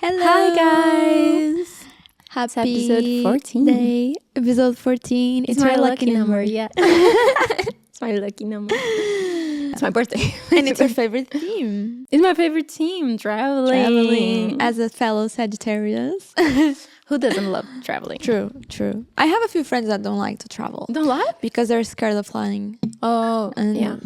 Hello. Hi guys. Happy It's episode 14. day. Episode 14. It's my lucky number. Yeah. It's my lucky number. It's my birthday. And it's your favorite theme. It's my favorite team, traveling. As a fellow Sagittarius. Who doesn't love traveling? True. I have a few friends that don't like to travel. Don't like? Because they're scared of flying. Oh, And yeah.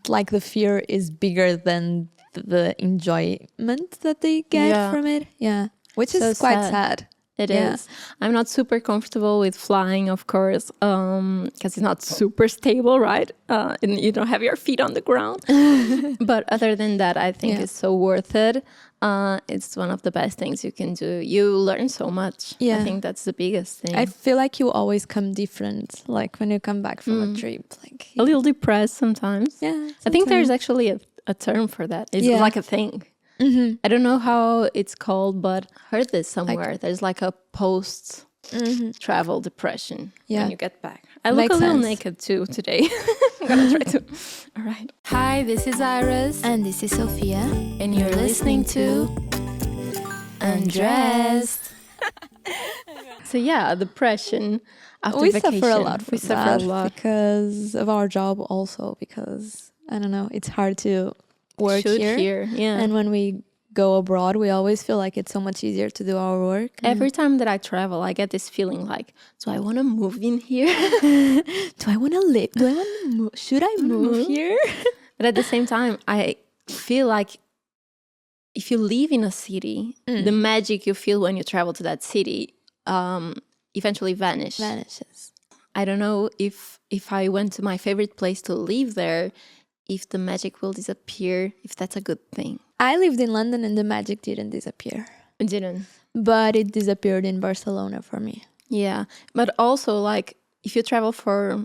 like the fear is bigger than the enjoyment that they get from it. Yeah. Which So is quite sad. It is. I'm not super comfortable with flying, of course, because it's not super stable, right? And you don't have your feet on the ground. But other than that, I think it's so worth it. It's one of the best things you can do. You learn so much. Yeah. I think that's the biggest thing. I feel like you always come different, like when you come back from a trip. Like a little depressed sometimes. Yeah. I think there's actually a term for that. It's like a thing. Mm-hmm. I don't know how it's called, but I heard this somewhere. There's like a post-travel depression when you get back. I look a little naked too today. I'm gonna try to. All right. Hi, this is Iris. And this is Sophia. And you're listening to Undressed. So yeah, depression after We vacation. suffer a lot from suffer that a lot. because of our job also, because, I don't know, it's hard to work here. Yeah. And when we go abroad, we always feel like it's so much easier to do our work. Every time that I travel, I get this feeling like, do I want to move in here? Do I want to live? Do I want to move? Should I move here? But at the same time, I feel like if you live in a city, the magic you feel when you travel to that city eventually vanishes. I don't know if I went to my favorite place to live there, if the magic will disappear, if that's a good thing. I lived in London and the magic didn't disappear. It didn't. But it disappeared in Barcelona for me. Yeah. But also, like, if you travel for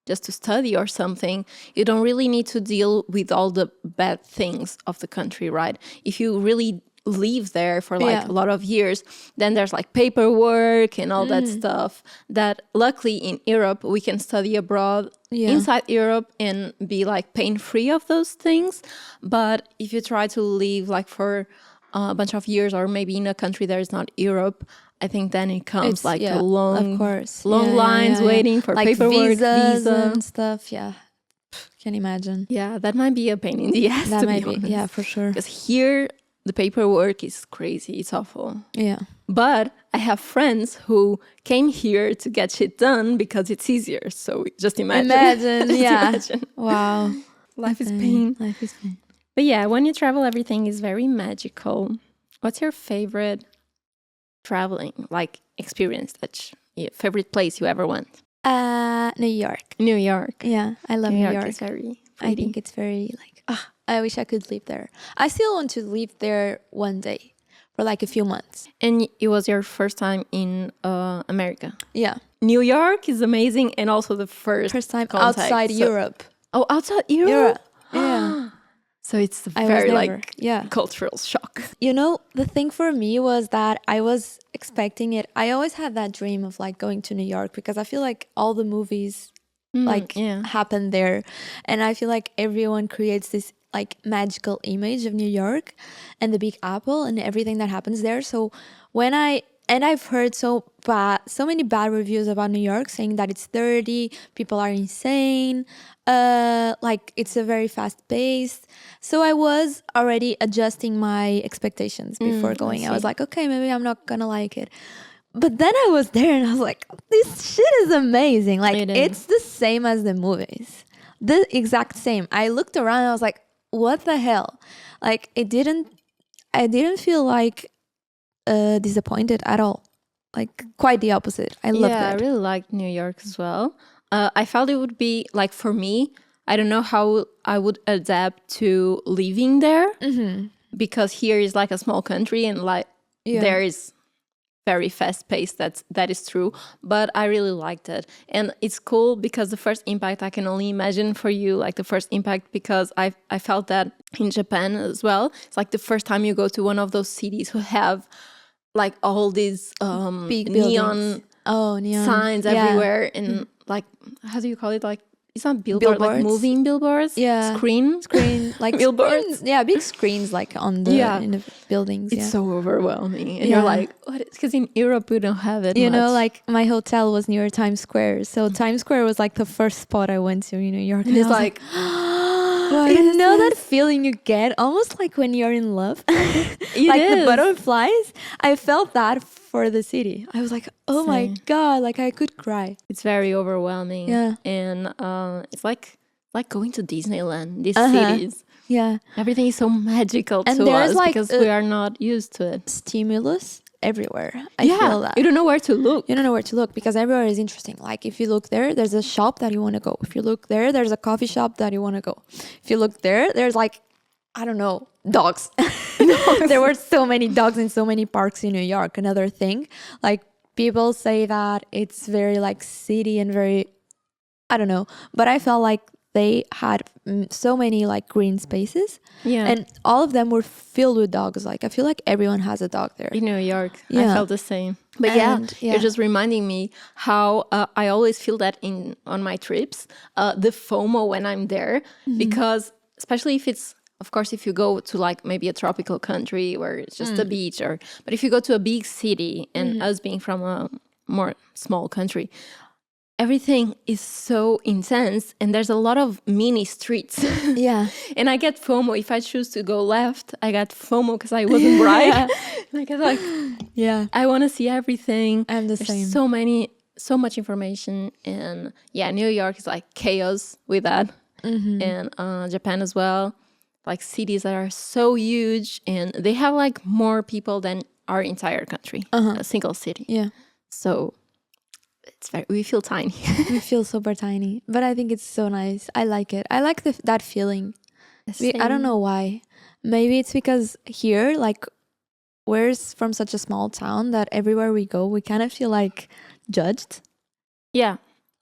just to study or something, you don't really need to deal with all the bad things of the country, right? If you really live there for like a lot of years, then there's like paperwork and all that stuff that luckily in Europe we can study abroad inside Europe and be like pain-free of those things. But if you try to live like for a bunch of years or maybe in a country that is not Europe, I think then it comes a long lines waiting for like paperwork, visas and stuff. Yeah, can imagine. Yeah, that might be a pain in the ass. That might be, yeah, for sure. Because here the paperwork is crazy. It's awful. Yeah. But I have friends who came here to get shit done because it's easier. So just imagine. Imagine. Wow. Life is pain. Life is pain. But yeah, when you travel, everything is very magical. What's your favorite traveling, like, experience? Favorite place you ever went? New York. New York. Yeah, I love New York. It's very pretty. I think it's very I wish I could live there. I still want to live there one day for like a few months. And it was your first time in America? Yeah. New York is amazing, and also the first time contact. outside Europe. Oh, outside Europe? Yeah. So it's a very cultural shock. You know, the thing for me was that I was expecting it. I always had that dream of like going to New York because I feel like all the movies happen there. And I feel like everyone creates this like magical image of New York and the Big Apple and everything that happens there. So I've heard so many bad reviews about New York saying that it's dirty, people are insane, like it's a very fast pace. So I was already adjusting my expectations before going. I was like, okay, maybe I'm not gonna like it. But then I was there and I was like, this shit is amazing. Like it's the same as the movies. The exact same. I looked around and I was like, what the hell? Like I didn't feel like disappointed at all. Like quite the opposite. I loved it. I really liked New York as well. I felt it would be like, for me, I don't know how I would adapt to living there because here is like a small country and like there is very fast paced. That is true, but I really liked it. And it's cool because the first impact, I can only imagine for you, like the first impact, because I felt that in Japan as well. It's like the first time you go to one of those cities who have like all these big neon signs everywhere, and like, how do you call it, like it's not billboard, like moving billboards. Yeah, screen like billboards. Big screens like on the in the buildings. It's so overwhelming, and you're like, what? Because in Europe we don't have it. You know, like my hotel was near Times Square, so Times Square was like the first spot I went to in New York, and it's like. You know that feeling you get almost like when you're in love, like the butterflies. I felt that for the city. I was like, oh my god, like I could cry. It's very overwhelming. And it's like going to Disneyland. These cities, everything is so magical and to us because we are not used to it. Stimulus everywhere. I feel that. You don't know where to look. You don't know where to look because everywhere is interesting. Like if you look there, there's a shop that you want to go. If you look there, there's a coffee shop that you want to go. If you look there, there's like, I don't know, dogs. There were so many dogs in so many parks in New York. Another thing, like people say that it's very like city and very, I don't know, but I felt like they had so many like green spaces, and all of them were filled with dogs. Like I feel like everyone has a dog there in New York. I felt the same. But you're just reminding me how I always feel that on my trips, the FOMO when I'm there, because especially if it's, of course, if you go to like maybe a tropical country where it's just a beach, but if you go to a big city, and us being from a more small country, everything is so intense and there's a lot of mini streets. And I get FOMO if I choose to go left. I got FOMO because I wasn't right. And I get like, I want to see everything. I'm the There's same. so much information. And New York is like chaos with that. And Japan as well, like cities that are so huge and they have like more people than our entire country, a single city. So we feel tiny. We feel super tiny, but I think it's so nice. I like it. I like that feeling. I don't know why. Maybe it's because here, like, we're from such a small town that everywhere we go, we kind of feel like judged.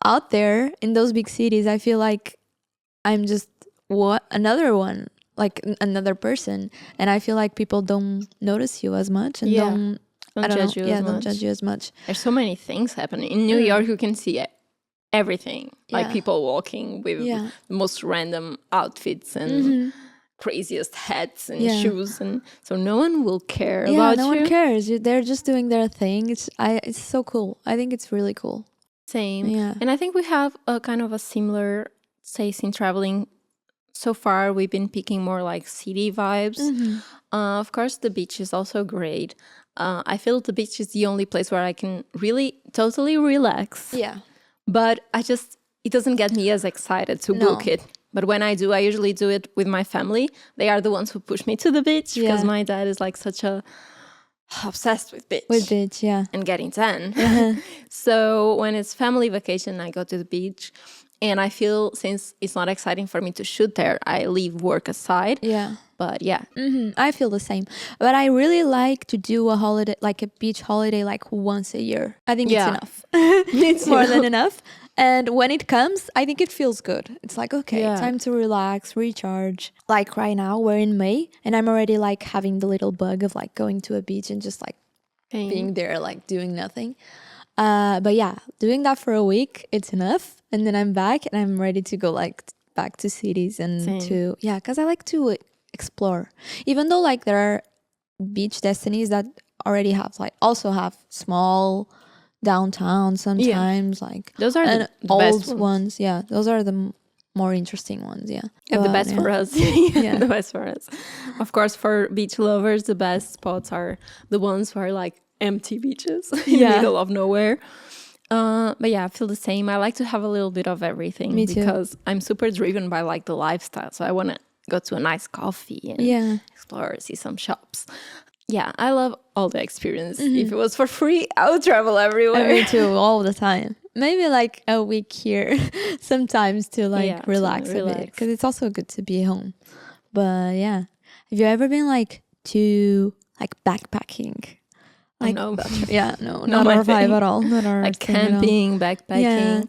Out there in those big cities, I feel like I'm just another one, like another person, and I feel like people don't notice you as much and don't judge you as much. There's so many things happening in New York. You can see everything, like people walking with the most random outfits and craziest hats and shoes, and so no one will care about you. No one cares. They're just doing their thing. It's so cool. I think it's really cool. Same. And I think we have a kind of a similar taste in traveling. So far, we've been picking more like city vibes. Of course, the beach is also great. I feel the beach is the only place where I can really totally relax. But it doesn't get me as excited to book it. But when I do, I usually do it with my family. They are the ones who push me to the beach because my dad is like such a obsessed with beach. And getting tan. So when it's family vacation, I go to the beach. And I feel since it's not exciting for me to shoot there, I leave work aside. But I feel the same. But I really like to do a holiday, like a beach holiday, like once a year. I think it's enough. It's more than enough. And when it comes, I think it feels good. It's like, okay, time to relax, recharge. Like right now, we're in May, and I'm already like having the little bug of like going to a beach and just like being there, like doing nothing. But doing that for a week, it's enough. And then I'm back and I'm ready to go like back to cities and because I like to explore. Even though like there are beach destinies that already have like also have small downtown sometimes like those are the old best ones. Those are the more interesting ones. And the best for us. The best for us. Of course, for beach lovers, the best spots are the ones who are like empty beaches in the middle of nowhere. But I feel the same. I like to have a little bit of everything. Me too. Because I'm super driven by like the lifestyle. So I want to go to a nice coffee and explore, see some shops. I love all the experience. If it was for free, I would travel everywhere. Me too, all the time. Maybe like a week here sometimes to like relax a bit. Because it's also good to be home. But have you ever been like to like backpacking? Like, no. Not our vibe at all. Not our like camping, backpacking.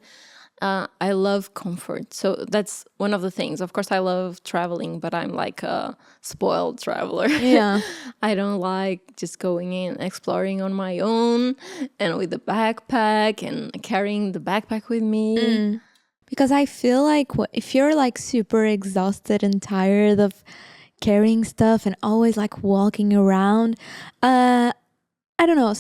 I love comfort. So that's one of the things. Of course, I love traveling, but I'm like a spoiled traveler. I don't like just going in, exploring on my own and with the backpack and carrying the backpack with me. Because I feel like if you're like super exhausted and tired of carrying stuff and always like walking around, I don't know,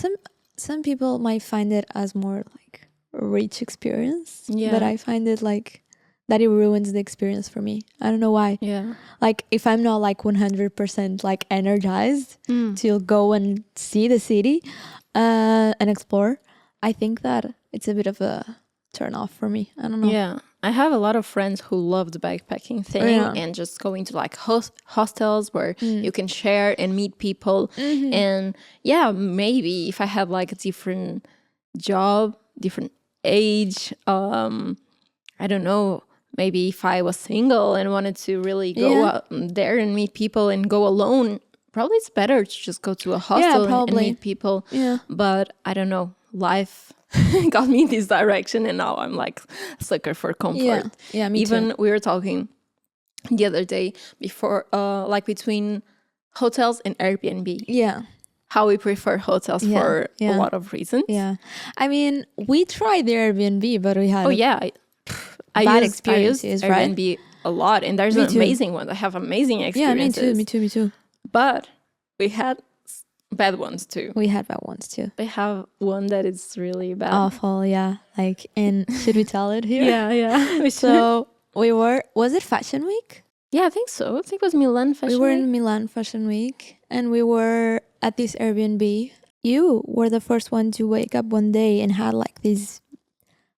some people might find it as more like a rich experience, but I find it like that it ruins the experience for me. I don't know why. Yeah. Like if I'm not like 100% like energized to go and see the city and explore, I think that it's a bit of a turn off for me. I don't know. Yeah. I have a lot of friends who love the backpacking thing and just going to like hostels where you can share and meet people. And yeah, maybe if I had like a different job, different age, I don't know, maybe if I was single and wanted to really go out there and meet people and go alone, probably it's better to just go to a hostel and meet people. Yeah. But I don't know, life got me in this direction and now I'm like a sucker for comfort. Yeah, me Even too. we were talking the other day before, like between hotels and Airbnb. Yeah. How we prefer hotels for a lot of reasons. Yeah. I mean, we tried the Airbnb, but we had bad experiences, right? Airbnb a lot, and there's an amazing one. I have amazing experiences. Yeah, me too. But we had bad ones too. We had bad ones too. We have one that is really bad. Awful, yeah. Like, and should we tell it here? Yeah. So was it Fashion Week? Yeah, I think so. I think it was Milan Fashion Week. We were in Milan Fashion Week, and we were at this Airbnb. You were the first one to wake up one day and had like these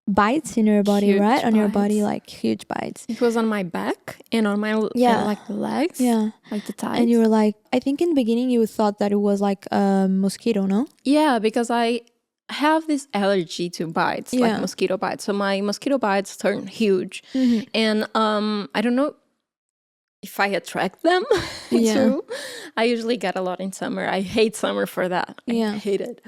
bites in your body, huge right? On your body, like huge bites. It was on my back and on my like the legs, like the thighs. And you were like, I think in the beginning you thought that it was like a mosquito, no? Yeah, because I have this allergy to bites, like mosquito bites. So my mosquito bites turn huge, and I don't know if I attract them too. I usually get a lot in summer. I hate summer for that. I hate it.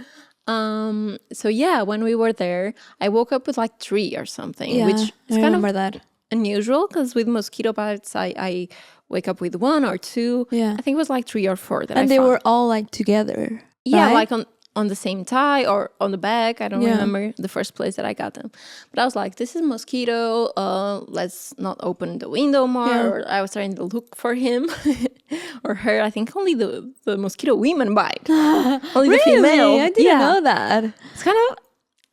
So yeah, when we were there, I woke up with like 3 or something, which is kind of that. Unusual because with mosquito bites, I wake up with 1 or 2. Yeah. I think it was like 3 or 4 that and I they found. Were all like together. Yeah, right? like on the same tie or on the back. I don't remember the first place that I got them. But I was like, this is mosquito. Let's not open the window more. Yeah. Or I was trying to look for him or her. I think only the mosquito women bite. Only really? the female. I didn't know that. It's kind of,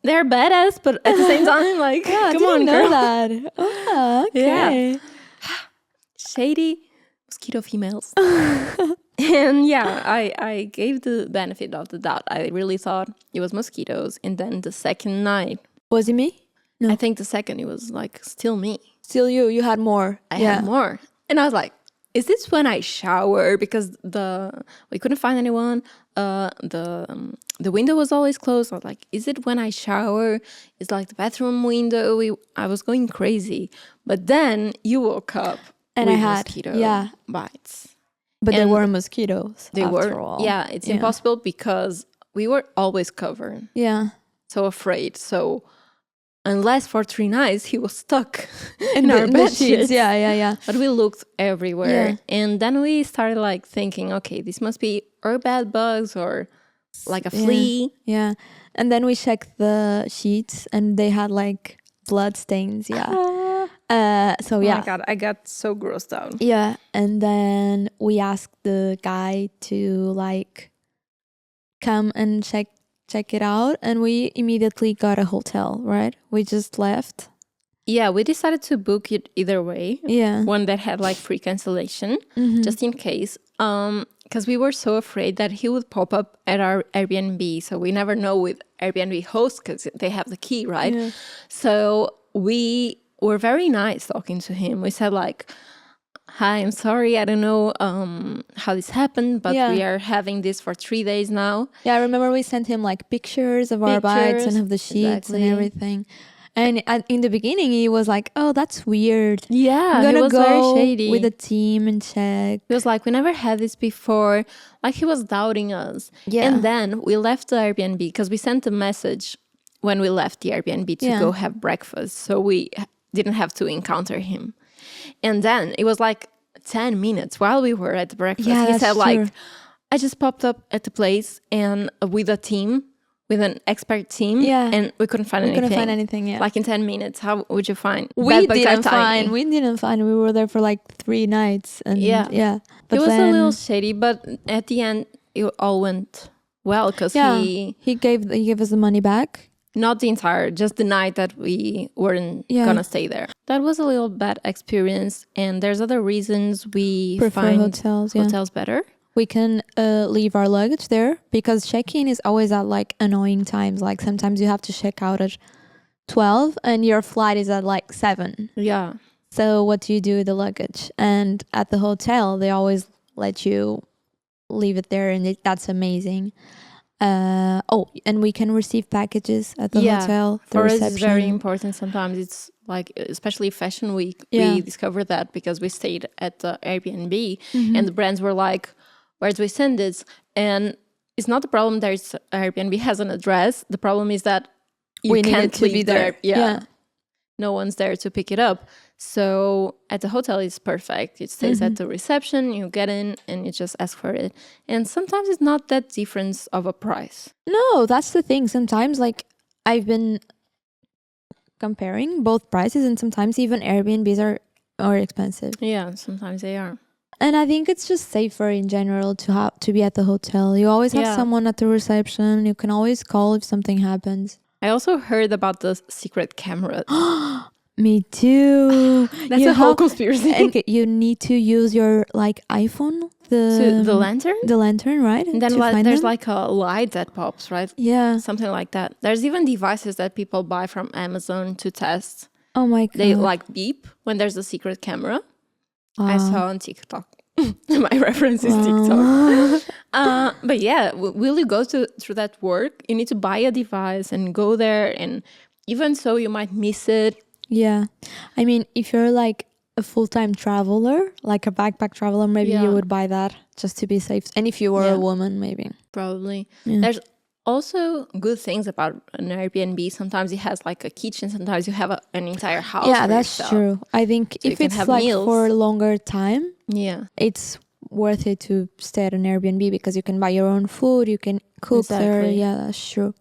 they're badass, but at the same time, like, come on, girl. I didn't know that. Oh, okay. Yeah. Shady mosquito females. And yeah, I gave the benefit of the doubt. I really thought it was mosquitoes. And then the second night. Was it me? No. I think the second it was like still me. Still you. You had more. I had more. And I was like, is this when I shower? Because we couldn't find anyone. The window was always closed. I was like, is it when I shower? It's like the bathroom window. I was going crazy. But then you woke up and with I had mosquito bites. But they were mosquitoes. They were. All. Yeah, it's impossible because we were always covered. Yeah. So afraid. So unless for 3 nights he was stuck in our bed sheets. Yeah. But we looked everywhere. And then we started like thinking, okay, this must be or bed bugs or like a flea. Yeah. And then we checked the sheets and they had like blood stains. Yeah. So yeah. Oh my God, I got so grossed out. Yeah. And then we asked the guy to like come and check it out, and we immediately got a hotel, right? We just left. Yeah, we decided to book it either way. Yeah. One that had like free cancellation, just in case. Because we were so afraid that he would pop up at our Airbnb. So we never know with Airbnb hosts because they have the key, right? Yeah. So we were very nice talking to him. We said like, hi, I'm sorry. I don't know how this happened, but we are having this for 3 days now. Yeah, I remember we sent him like pictures of our bites and of the sheets and everything. And in the beginning, he was like, oh, that's weird. Yeah, I'm gonna go very shady with the team and check. He was like, we never had this before. Like he was doubting us. Yeah. And then we left the Airbnb because we sent a message when we left the Airbnb to go have breakfast. So we didn't have to encounter him. And then it was like 10 minutes while we were at the breakfast. He said like, I just popped up at the place and with a team with an expert team, and we couldn't find anything. Yeah. Like in 10 minutes, how would you find? We didn't find. We were there for like 3 nights, and But it was a little shady, but at the end, it all went well because he gave us the money back. Not the entire, just the night that we weren't gonna stay there. That was a little bad experience, and there's other reasons we prefer find hotels better. We can leave our luggage there because check-in is always at like annoying times. Like sometimes you have to check out at 12 and your flight is at like 7. Yeah. So what do you do with the luggage? And at the hotel, they always let you leave it there, and that's amazing. And we can receive packages at the hotel. For us, it's very important. Sometimes it's like, especially Fashion Week, we discovered that because we stayed at the Airbnb, and the brands were like, where do we send this? And it's not the problem that Airbnb has an address. The problem is that we can't leave there. Yeah. No one's there to pick it up. So at the hotel, it's perfect. It stays at the reception. You get in and you just ask for it. And sometimes it's not that difference of a price. No, that's the thing. Sometimes, like, I've been comparing both prices, and sometimes even Airbnbs are expensive. Yeah, sometimes they are. And I think it's just safer in general to be at the hotel. You always have someone at the reception. You can always call if something happens. I also heard about the secret cameras. Me too. That's a whole conspiracy. And you need to use your like iPhone, the lantern. The lantern, right? And then there's like a light that pops, right? Yeah, something like that. There's even devices that people buy from Amazon to test. Oh my god! They like beep when there's a secret camera. I saw on TikTok. My reference is TikTok. But yeah, will you go through that work? You need to buy a device and go there, and even so, you might miss it. Yeah, I mean, if you're like a full-time traveler, like a backpack traveler, maybe you would buy that just to be safe. And if you were a woman, maybe. Probably. Yeah. There's also good things about an Airbnb. Sometimes it has like a kitchen. Sometimes you have an entire house. Yeah, that's true. I think so if it's like meals for a longer time, it's worth it to stay at an Airbnb because you can buy your own food. You can cook there. Yeah, that's true.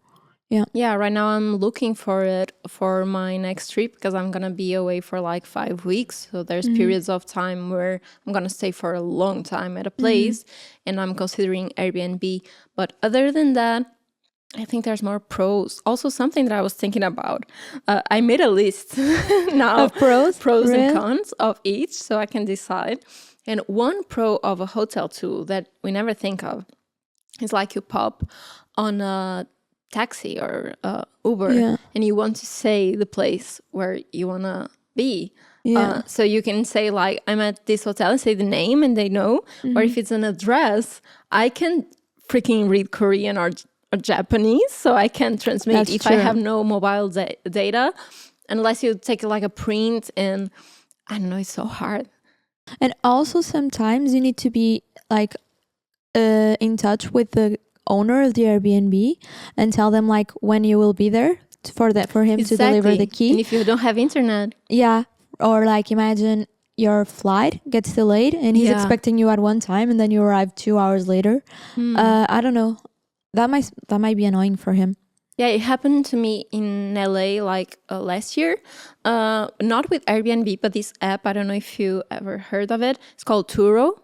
Yeah, right now I'm looking for it for my next trip because I'm going to be away for like 5 weeks. So there's periods of time where I'm going to stay for a long time at a place and I'm considering Airbnb. But other than that, I think there's more pros. Also, something that I was thinking about. I made a list now of pros and cons of each so I can decide. And one pro of a hotel tool that we never think of is like you pop on a taxi or Uber and you want to say the place where you want to be. So you can say like, I'm at this hotel and say the name and they know. Or if it's an address, I can freaking read Korean or Japanese, so I can transmit. That's if true. I have no mobile data, unless you take like a print, and I don't know, it's so hard. And also sometimes you need to be like in touch with the owner of the Airbnb and tell them like when you will be there for him to deliver the key. And if you don't have internet, or like imagine your flight gets delayed and he's expecting you at one time and then you arrive 2 hours later. I don't know. That might be annoying for him. Yeah, it happened to me in LA like last year. Not with Airbnb, but this app. I don't know if you ever heard of it. It's called Turo.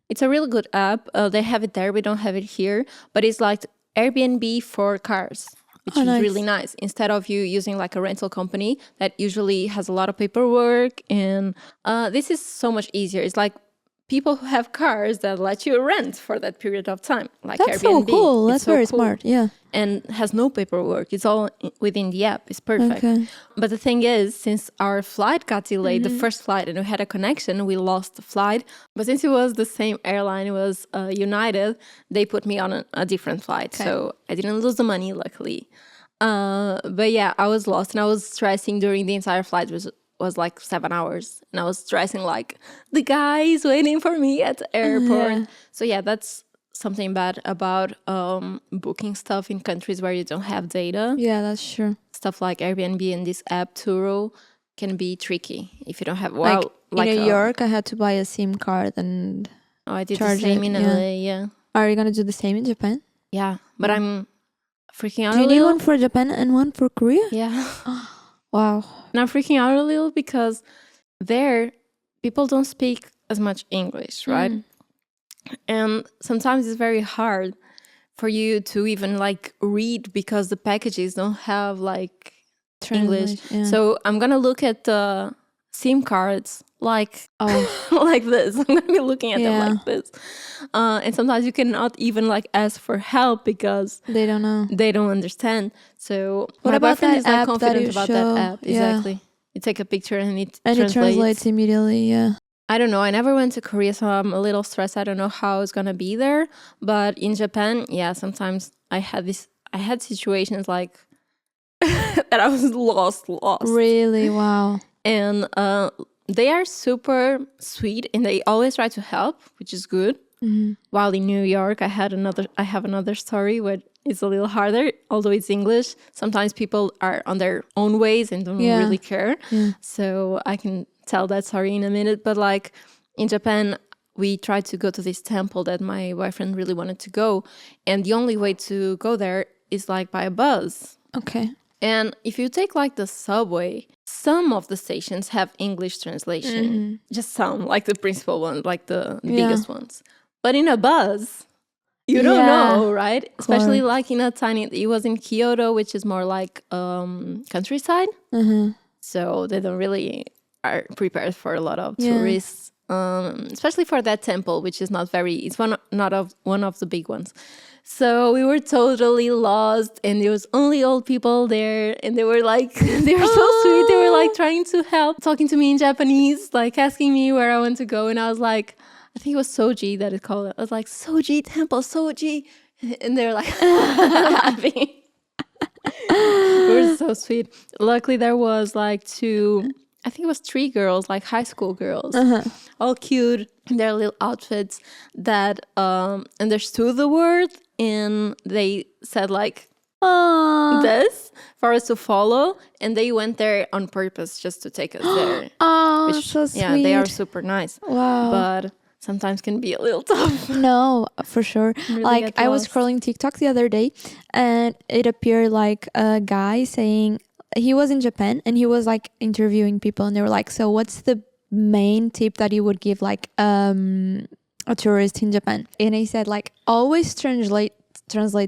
It's a really good app. They have it there. We don't have it here. But it's like Airbnb for cars, which is really nice. Instead of you using like a rental company that usually has a lot of paperwork. And this is so much easier. It's like people who have cars that let you rent for that period of time, like That's Airbnb. So cool. That's so very smart. Yeah. And has no paperwork. It's all within the app. It's perfect. Okay. But the thing is, since our flight got delayed, the first flight, and we had a connection, we lost the flight. But since it was the same airline, it was United, they put me on a different flight. Okay. So I didn't lose the money, luckily. But yeah, I was lost and I was stressing during the entire flight. Was like 7 hours and I was stressing like the guy is waiting for me at the airport. So yeah, that's something bad about booking stuff in countries where you don't have data. Yeah, that's true. Stuff like Airbnb and this app Turo can be tricky if you don't have like in New York I had to buy a SIM card and I did the same in LA. Yeah. Are you gonna do the same in Japan? Yeah, but I'm freaking out Do a you need little. one for Japan and one for Korea? Yeah. Wow. And I'm freaking out a little because there, people don't speak as much English, right? And sometimes it's very hard for you to even like read because the packages don't have like English. Yeah. So I'm gonna look at the SIM cards like like this. I'm gonna be looking at them like this. And sometimes you cannot even like ask for help because they don't know. They don't understand. So what my about boyfriend that is like app confident about that show? app. Exactly. You take a picture and it It translates immediately. Yeah. I don't know. I never went to Korea, so I'm a little stressed. I don't know how it's gonna be there. But in Japan, yeah, sometimes I had situations like that I was lost. Really? Wow. And they are super sweet and they always try to help, which is good. While in New York, I have another story where it's a little harder, although it's English. Sometimes people are on their own ways and don't really care. So I can tell that story in a minute. But like in Japan, we tried to go to this temple that my boyfriend really wanted to go. And the only way to go there is like by a bus. Okay. And if you take like the subway, some of the stations have English translation. Just some, like the principal ones, like the biggest ones. But in a bus, you don't know, right? Especially like in a tiny, it was in Kyoto, which is more like countryside. So they don't really are prepared for a lot of tourists, especially for that temple, which is not very, it's one of the big ones. So we were totally lost and there was only old people there and they were like, they were so sweet. They were like trying to help, talking to me in Japanese, like asking me where I want to go. And I was like, I think it was Soji that it called it. I was like, Soji Temple, Soji. And they're like, happy. It was so sweet. Luckily, there was like I think it was 3 girls, like high school girls, all cute in their little outfits that understood the word. And they said like, this for us to follow. And they went there on purpose just to take us there. Oh, so sweet. Yeah, they are super nice. Wow. But sometimes can be a little tough. No, for sure. Really like I was lost. scrolling TikTok the other day and it appeared like a guy saying he was in Japan and he was like interviewing people and they were like, so what's the main tip that you would give like a tourist in Japan? And he said like always translate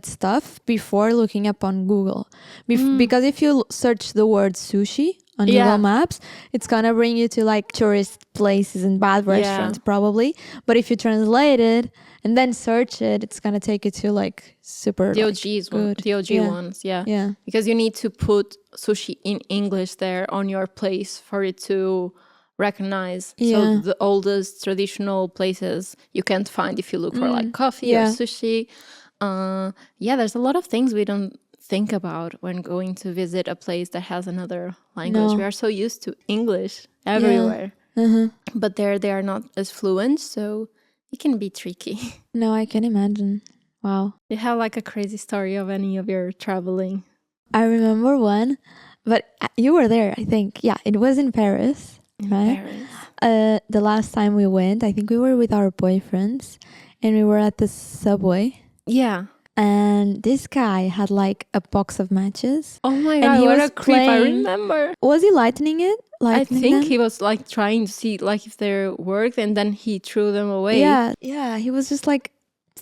stuff before looking up on Google. Because if you search the word sushi on Google Maps, it's gonna bring you to like tourist places and bad restaurants probably. But if you translate it and then search it, it's gonna take you to like super the OG ones, yeah. Because you need to put sushi in English there on your place for it to recognize. So the oldest traditional places you can't find if you look for like coffee or sushi. There's a lot of things we don't think about when going to visit a place that has another language. We are so used to English everywhere. But there they are not as fluent, so it can be tricky. No, I can imagine. Wow. You have like a crazy story of any of your traveling? I remember one, but you were there, I think. Yeah, it was in Paris. Right? Paris. The last time we went, I think we were with our boyfriends and we were at the subway. Yeah. And this guy had like a box of matches. Oh my god, what a creep. I remember. Was he lightening it? I think he was like trying to see like if they worked and then he threw them away. Yeah, he was just like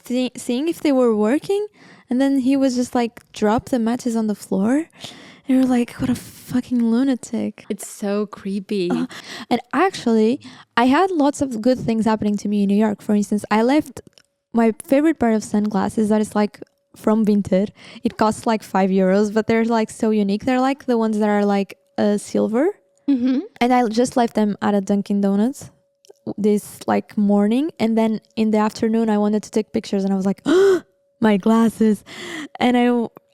seeing if they were working and then he was just like drop the matches on the floor. And we're like, what a fucking lunatic. It's so creepy. And actually, I had lots of good things happening to me in New York. For instance, I left my favorite part of sunglasses that is like from Vinted. It costs like €5, but they're like so unique. They're like the ones that are like silver. And I just left them at a Dunkin' Donuts this like morning. And then in the afternoon, I wanted to take pictures and I was like, oh, my glasses. And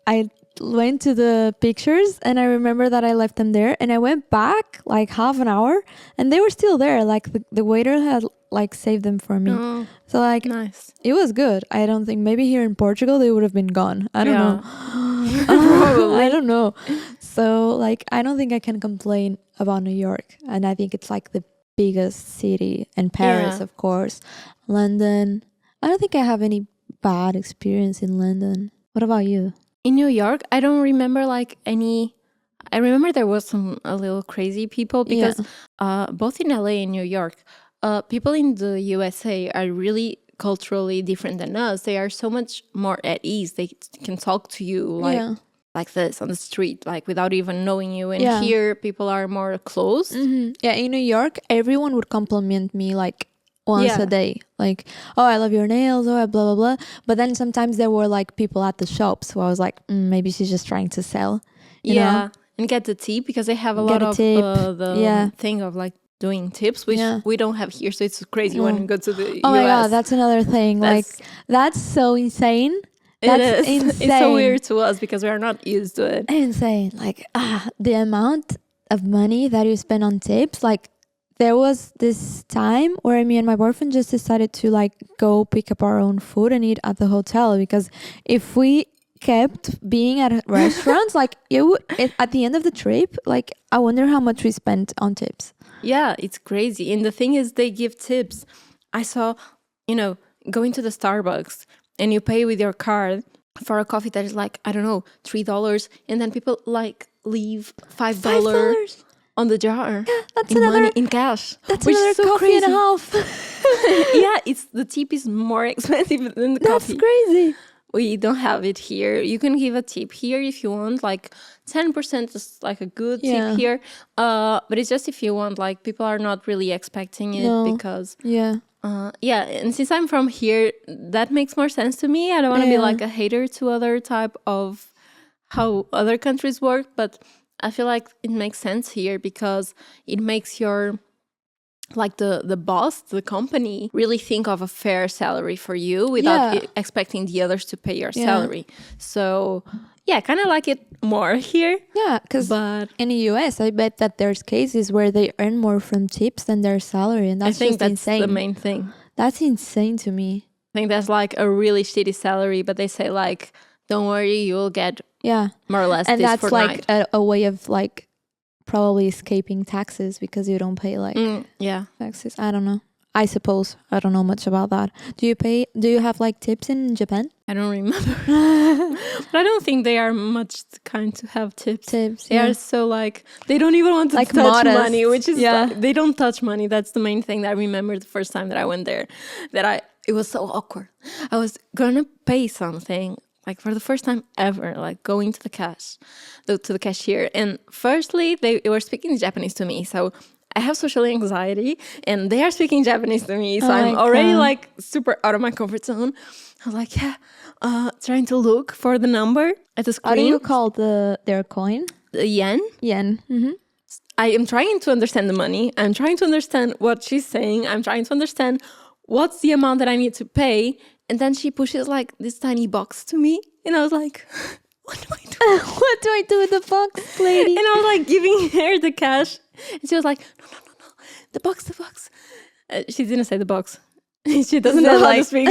I went to the pictures and I remember that I left them there and I went back like half an hour and they were still there. Like the waiter had like saved them for me. So like nice. It was good. I don't think maybe here in Portugal they would have been gone. I don't know. Probably. I don't know. So like I don't think I can complain about New York, and I think it's like the biggest city, and Paris of course. London. I don't think I have any bad experience in London. What about you? In New York, I don't remember like any. I remember there was some a little crazy people because both in LA and New York, people in the USA are really culturally different than us. They are so much more at ease. They can talk to you like this on the street, like without even knowing you. And here, people are more closed. Yeah, in New York, everyone would compliment me like once a day, like, oh, I love your nails, oh, blah blah blah. But then sometimes there were like people at the shops who I was like, maybe she's just trying to sell, you know? And get the tip because they have a lot of the thing of like doing tips, which we don't have here. So it's crazy when you go to the oh US. My god, that's another thing. That's so insane. That's insane. It's so weird to us because we are not used to it. Insane. Like the amount of money that you spend on tips, like. There was this time where me and my boyfriend just decided to like go pick up our own food and eat at the hotel, because if we kept being at restaurants, like at the end of the trip, like I wonder how much we spent on tips. Yeah, it's crazy. And the thing is, they give tips. I saw, going to the Starbucks and you pay with your card for a coffee that is like, I don't know, $3, and then people like leave $5. On the jar, that's in another money, in cash. That's another so coffee crazy. And a half. Yeah, the tip is more expensive than the coffee. That's crazy. We don't have it here. You can give a tip here if you want, like 10% is like a good tip here. But it's just if you want, like people are not really expecting it because and since I'm from here, that makes more sense to me. I don't want to be like a hater to other type of how other countries work, but I feel like it makes sense here because it makes your, like the boss, the company, really think of a fair salary for you without expecting the others to pay your salary. So, I kind of like it more here. Yeah, because in the US, I bet that there's cases where they earn more from tips than their salary. And that's just insane. The main thing. That's insane to me. I think that's like a really shitty salary, but they say like, don't worry, you'll get more or less. And this that's like a way of like probably escaping taxes because you don't pay like taxes. I don't know. I suppose I don't know much about that. Do you have like tips in Japan? I don't remember. But I don't think they are much kind to have tips. They are so like, they don't even want to like touch modest. Money, which is like, they don't touch money. That's the main thing that I remember the first time that I went there, it was so awkward. I was gonna pay something, like for the first time ever, like going to the cashier. And firstly, they were speaking Japanese to me. So I have social anxiety and they are speaking Japanese to me. So I'm already like super out of my comfort zone. I was like, trying to look for the number at the screen. How do you call their coin? The yen. Yen. Mm-hmm. I am trying to understand the money. I'm trying to understand what she's saying. I'm trying to understand what's the amount that I need to pay. And then she pushes like this tiny box to me. And I was like, what do I do? What do I do with the box, lady? And I was like giving her the cash. And she was like, no. The box. She didn't say the box. She doesn't know how to speak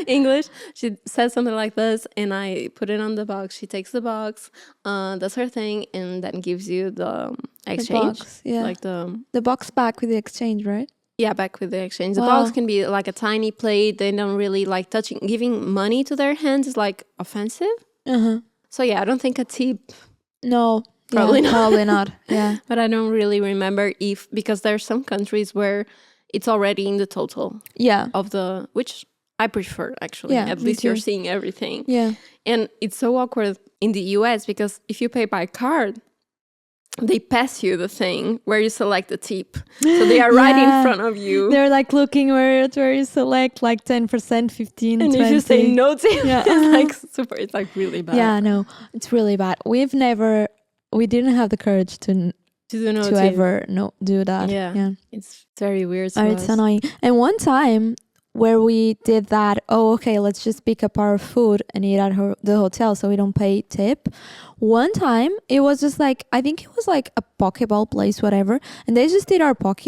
English. She said something like this. And I put it on the box. She takes the box, does her thing, and then gives you the exchange. The box, yeah. Like the box back with the exchange, right? Yeah, back with the exchange. The box can be like a tiny plate. They don't really like touching. Giving money to their hands is like offensive. So I don't think a tip. No, probably not. Probably not. Yeah, but I don't really remember because there are some countries where it's already in the total. Yeah, of the which I prefer actually. Yeah, at least you're seeing everything. Yeah, and it's so awkward in the US because if you pay by card, they pass you the thing where you select the tip. So they are right in front of you. They're like looking where you select like 10%, 15%, and 20%. If you say no tip, it's like really bad. Yeah, no, it's really bad. We didn't have the courage to do that. Yeah. It's very weird. It's annoying. And one time where we did that, let's just pick up our food and eat at the hotel so we don't pay tip. One time it was just like, I think it was like a Pokeball place, whatever, and they just did our Poke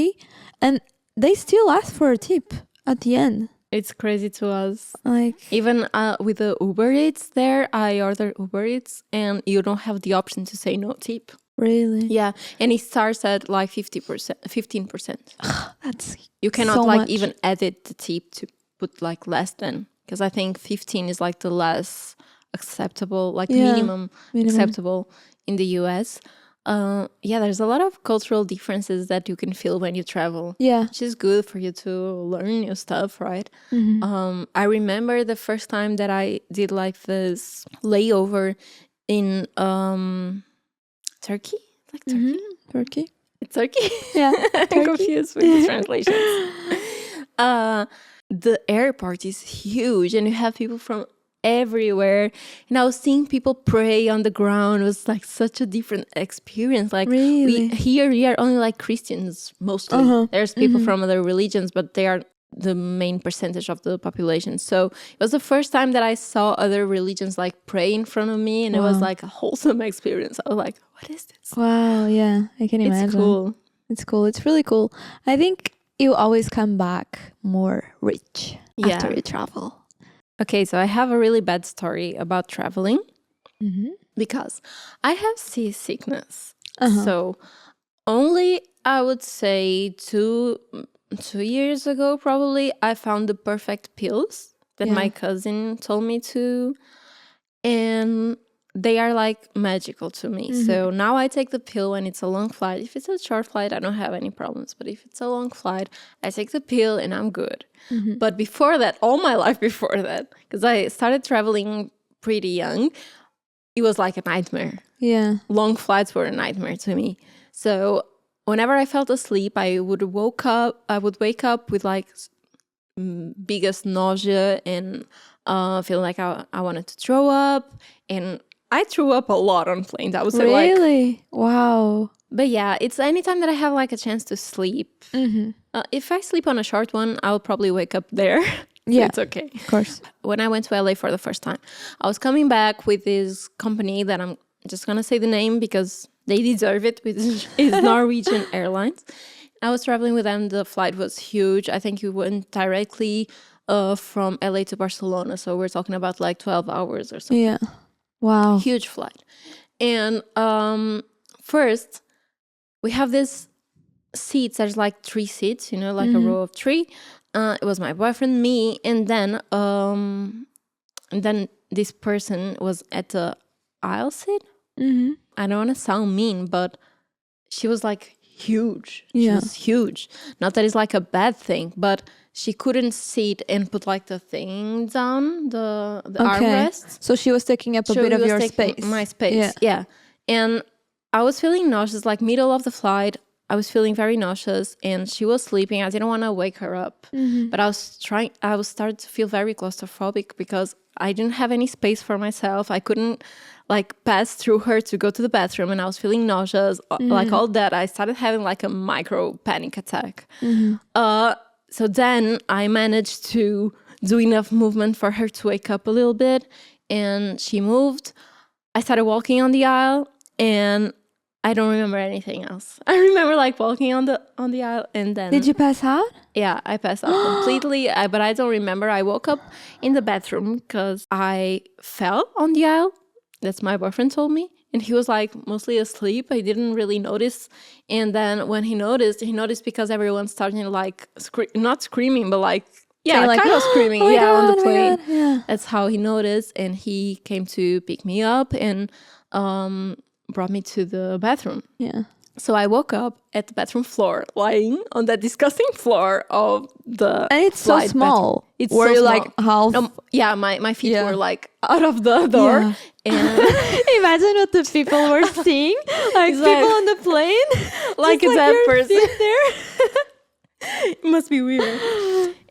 and they still asked for a tip at the end. It's crazy to us. Like even with the Uber Eats there, I order Uber Eats and you don't have the option to say no tip. Really? Yeah, and it starts at like 15%. That's you cannot so like much. Even edit the tip to put like less than, because I think 15 is like the less acceptable, like minimum acceptable in the US. There's a lot of cultural differences that you can feel when you travel. Yeah. Which is good for you to learn new stuff, right? I remember the first time that I did like this layover in Turkey? Like Turkey? Turkey. It's Turkey? Yeah. I'm confused with the translations. The airport is huge and you have people from everywhere, and I was seeing people pray on the ground. It was like such a different experience. Like really? we are only like Christians mostly. There's people from other religions, but they are the main percentage of the population. So it was the first time that I saw other religions like pray in front of me, and it was like a wholesome experience. I was like, what is this? Wow, yeah, I can imagine. It's cool. It's cool. It's really cool. I think you always come back more rich after you travel. Okay, so I have a really bad story about traveling because I have seasickness. So only, I would say, 2 years ago, probably, I found the perfect pills that my cousin told me to. And they are like magical to me. So now I take the pill when it's a long flight. If it's a short flight, I don't have any problems. But if it's a long flight, I take the pill and I'm good. But before that, all my life before that, because I started traveling pretty young, it was like a nightmare. Yeah. Long flights were a nightmare to me. So whenever I felt asleep, I would wake up with like biggest nausea and feeling like I wanted to throw up. And I threw up a lot on planes. I would say really? Wow. But yeah, it's anytime that I have like a chance to sleep. If I sleep on a short one, I'll probably wake up there. So it's okay. Of course. When I went to LA for the first time, I was coming back with this company that I'm just going to say the name because they deserve it, which is Norwegian Airlines. I was traveling with them. The flight was huge. I think we went directly from LA to Barcelona. So we're talking about like 12 hours or something. Yeah. Wow. Huge flight. And first, we have this seats. There's like 3 seats, like a row of 3. It was my boyfriend, me, and then this person was at the aisle seat. I don't want to sound mean, but she was like huge. She was huge. Not that it's like a bad thing, but she couldn't sit and put like the thing down, the armrest. So she was taking up a bit of your space. My space, yeah. And I was feeling nauseous, like middle of the flight. I was feeling very nauseous and she was sleeping. I didn't want to wake her up. But I was starting to feel very claustrophobic because I didn't have any space for myself. I couldn't like pass through her to go to the bathroom, and I was feeling nauseous, like all that. I started having like a micro panic attack. So then I managed to do enough movement for her to wake up a little bit, and she moved. I started walking on the aisle, and I don't remember anything else. I remember like walking on the aisle, and then... Did you pass out? Yeah, I passed out completely, but I don't remember. I woke up in the bathroom because I fell on the aisle. That's my boyfriend told me. And he was like mostly asleep. I didn't really notice. And then when he noticed because everyone started like, not screaming, but like, yeah, like, kind of screaming, God, on the plane. Yeah. That's how he noticed. And he came to pick me up and brought me to the bathroom. Yeah. So I woke up at the bathroom floor, lying on that disgusting floor of the And it's so small. Bathroom. It's were so you small. like half? No, yeah, my feet were like out of the door. Yeah. And imagine what the people were seeing. Like people on the plane. Like it's that person there. It must be weird.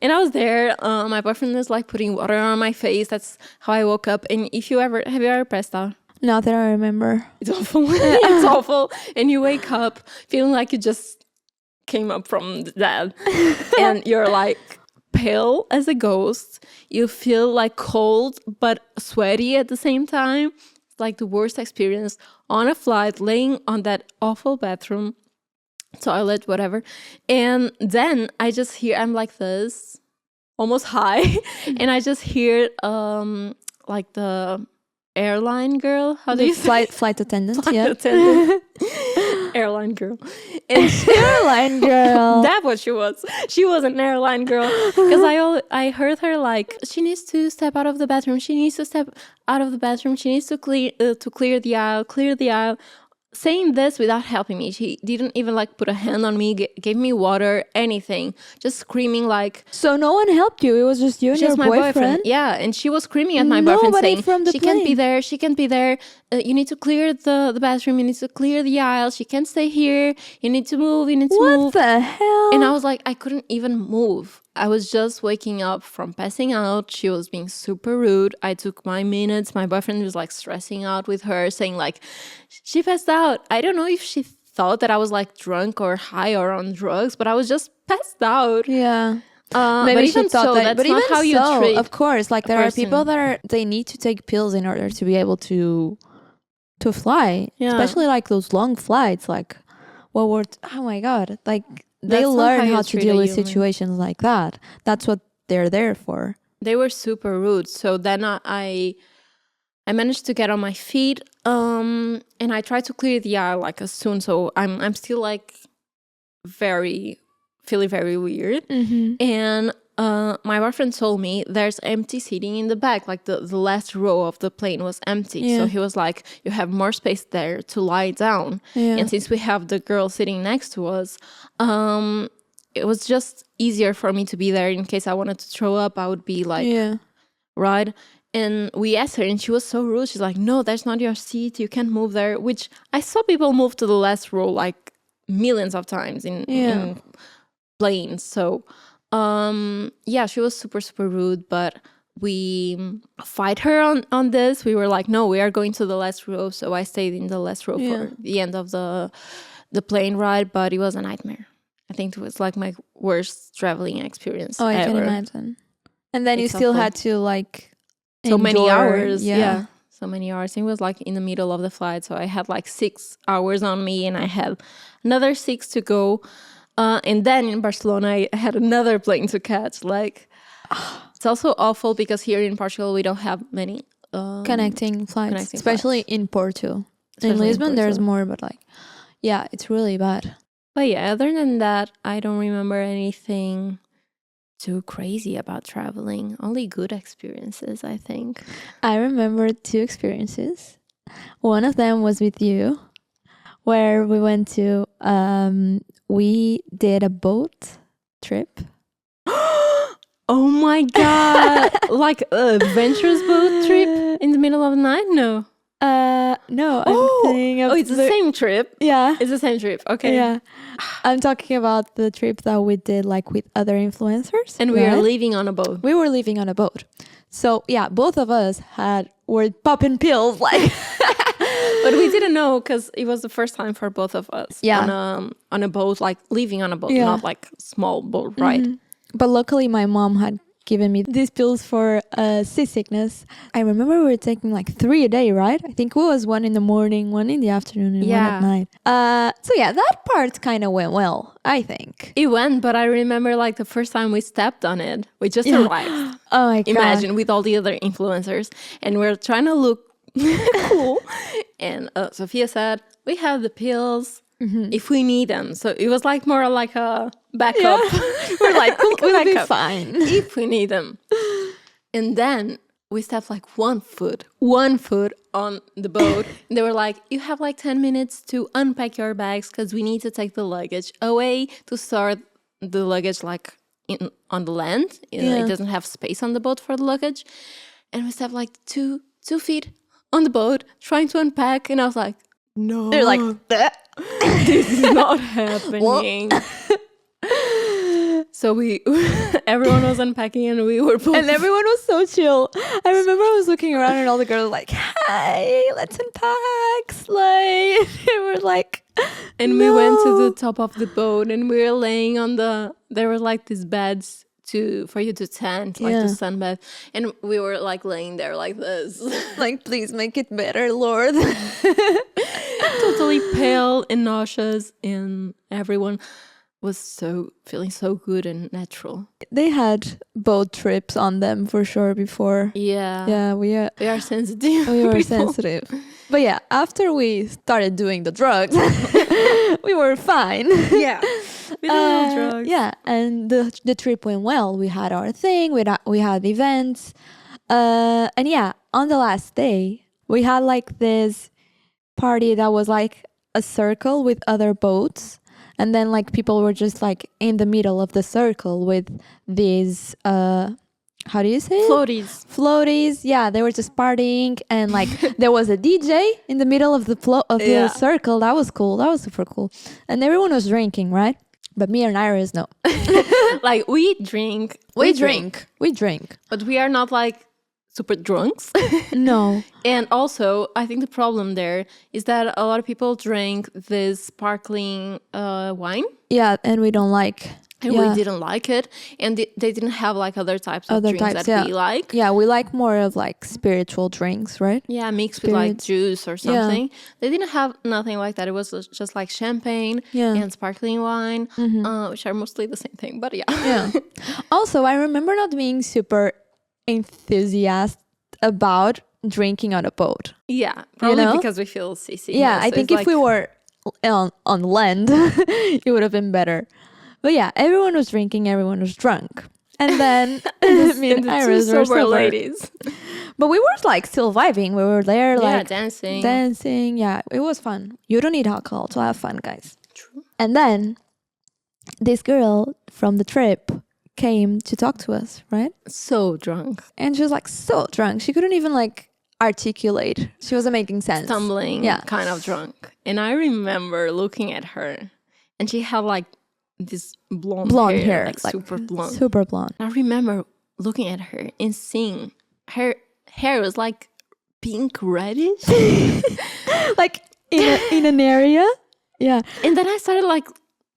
And I was there. My boyfriend was like putting water on my face. That's how I woke up. And have you ever passed out? Not that I remember. It's awful. It's awful. And you wake up feeling like you just came up from the dead. And you're like pale as a ghost. You feel like cold but sweaty at the same time. It's like the worst experience on a flight, laying on that awful bathroom, toilet, whatever. And then I just hear, I'm like this, almost high. And I just hear like the airline girl, how do you say? Flight attendant, Flight attendant. airline girl. And airline girl. That's what she was. She was an airline girl. Because I heard her like, she needs to step out of the bathroom. She needs to step out of the bathroom. She needs to clear the aisle. Saying this without helping me. She didn't even like put a hand on me, gave me water, anything. Just screaming like... So no one helped you? It was just you and your boyfriend? Yeah, and she was screaming at my boyfriend saying, she can't be there, she can't be there. You need to clear the bathroom, you need to clear the aisle, she can't stay here, you need to move, move. What the hell? And I was like, I couldn't even move. I was just waking up from passing out. She was being super rude. I took my minutes. My boyfriend was like stressing out with her, saying like, she passed out. I don't know if she thought that I was like drunk or high or on drugs, but I was just passed out. Yeah. Maybe she thought that. But even how you treat, of course, like there are people that they need to take pills in order to be able to fly. Yeah. Especially like those long flights. Like, oh my God, like. They learn how to deal with situations like that. That's what they're there for. They were super rude. So then I managed to get on my feet, and I tried to clear the aisle like as soon. So I'm still like feeling very weird. Mm-hmm. And my boyfriend told me there's empty seating in the back, like the last row of the plane was empty. Yeah. So he was like, you have more space there to lie down. Yeah. And since we have the girl sitting next to us, it was just easier for me to be there in case I wanted to throw up. I would be like, right? And we asked her and she was so rude. She's like, no, that's not your seat. You can't move there, which I saw people move to the last row like millions of times in planes. So... she was super, super rude, but we fight her on this. We were like, no, we are going to the last row. So I stayed in the last row for the end of the plane ride, but it was a nightmare. I think it was like my worst traveling experience ever. I can imagine. And then you still had to like so many hours. Yeah. So many hours. It was like in the middle of the flight. So I had like 6 hours on me and I had another 6 to go. And then in Barcelona, I had another plane to catch. Like, it's also awful because here in Portugal, we don't have many connecting flights, especially in Porto. In Lisbon, there's more, but like, yeah, it's really bad. But yeah, other than that, I don't remember anything too crazy about traveling. Only good experiences, I think. I remember 2 experiences. One of them was with you, where we went to... we did a boat trip. Oh my God. Like an adventurous boat trip in the middle of the night? No. No, I'm thinking of it's the same trip? Yeah. It's the same trip. Okay. Yeah. I'm talking about the trip that we did like with other influencers. And we are living on a boat. We were living on a boat. So yeah, both of us were popping pills like but we didn't know because it was the first time for both of us. Yeah. On a boat, like living on a boat, not like a small boat ride. Mm-hmm. But luckily my mom had given me these pills for seasickness. I remember we were taking like 3 a day, right? I think it was 1 in the morning, 1 in the afternoon, and 1 at night. So yeah, that part kind of went well, I think. It went, but I remember like the first time we stepped on it, we just arrived. Oh my God. Imagine with all the other influencers and we're trying to look cool. And Sophia said, we have the pills. Mm-hmm. If we need them. So it was like more like a backup. Yeah. We're like, we'll be fine if we need them. And then we stepped like one foot on the boat. And they were like, you have like 10 minutes to unpack your bags because we need to take the luggage away to store the luggage like on the land. It doesn't have space on the boat for the luggage. And we stepped like 2 feet on the boat trying to unpack. And I was like, no. They're like, this is not happening. So everyone was unpacking and we were both... And everyone was so chill. I remember I was looking around and all the girls were like, hi, let's unpack, slay. And we're like, and we went to the top of the boat and we were laying on there were like these beds for you to tent, like to sunbathe. And we were like laying there like this. Like, please make it better, Lord. Totally pale and nauseous, and everyone was feeling so good and natural. They had boat trips on them for sure before. Yeah. Yeah, we are sensitive. We were sensitive. But yeah, after we started doing the drugs, we were fine. Yeah. We did drugs. Yeah, and the trip went well. We had our thing. We had events. And yeah, on the last day, we had like this party that was like a circle with other boats. And then like people were just like in the middle of the circle with these how do you say it? Floaties. Yeah, they were just partying, and like there was a DJ in the middle of the the circle. That was cool. That was super cool. And everyone was drinking, right? But me and Iris, no. Like we drink. We drink. But we are not like super drunks. No. And also, I think the problem there is that a lot of people drink this sparkling wine. Yeah, and we don't like. And we didn't like it. And they didn't have like other types of drinks that we like. Yeah, we like more of like spiritual drinks, right? Yeah, mixed with like juice or something. Yeah. They didn't have nothing like that. It was just like champagne and sparkling wine, which are mostly the same thing. But yeah. Also, I remember not being super enthusiastic about drinking on a boat. Yeah, probably because we feel sissy. Yeah, I think if we were on land, it would have been better. But yeah, everyone was drinking, everyone was drunk. And then me and Iris were sober ladies. But we were like still vibing. We were there like dancing. Yeah, it was fun. You don't need alcohol to have fun, guys. True. And then this girl from the trip came to talk to us, right? So drunk. And she was like so drunk. She couldn't even like articulate. She wasn't making sense. Stumbling, kind of drunk. And I remember looking at her, and she had like this blonde hair, like super blonde. I remember looking at her and seeing her hair was like pink reddish, like in an area. Yeah. And then I started like,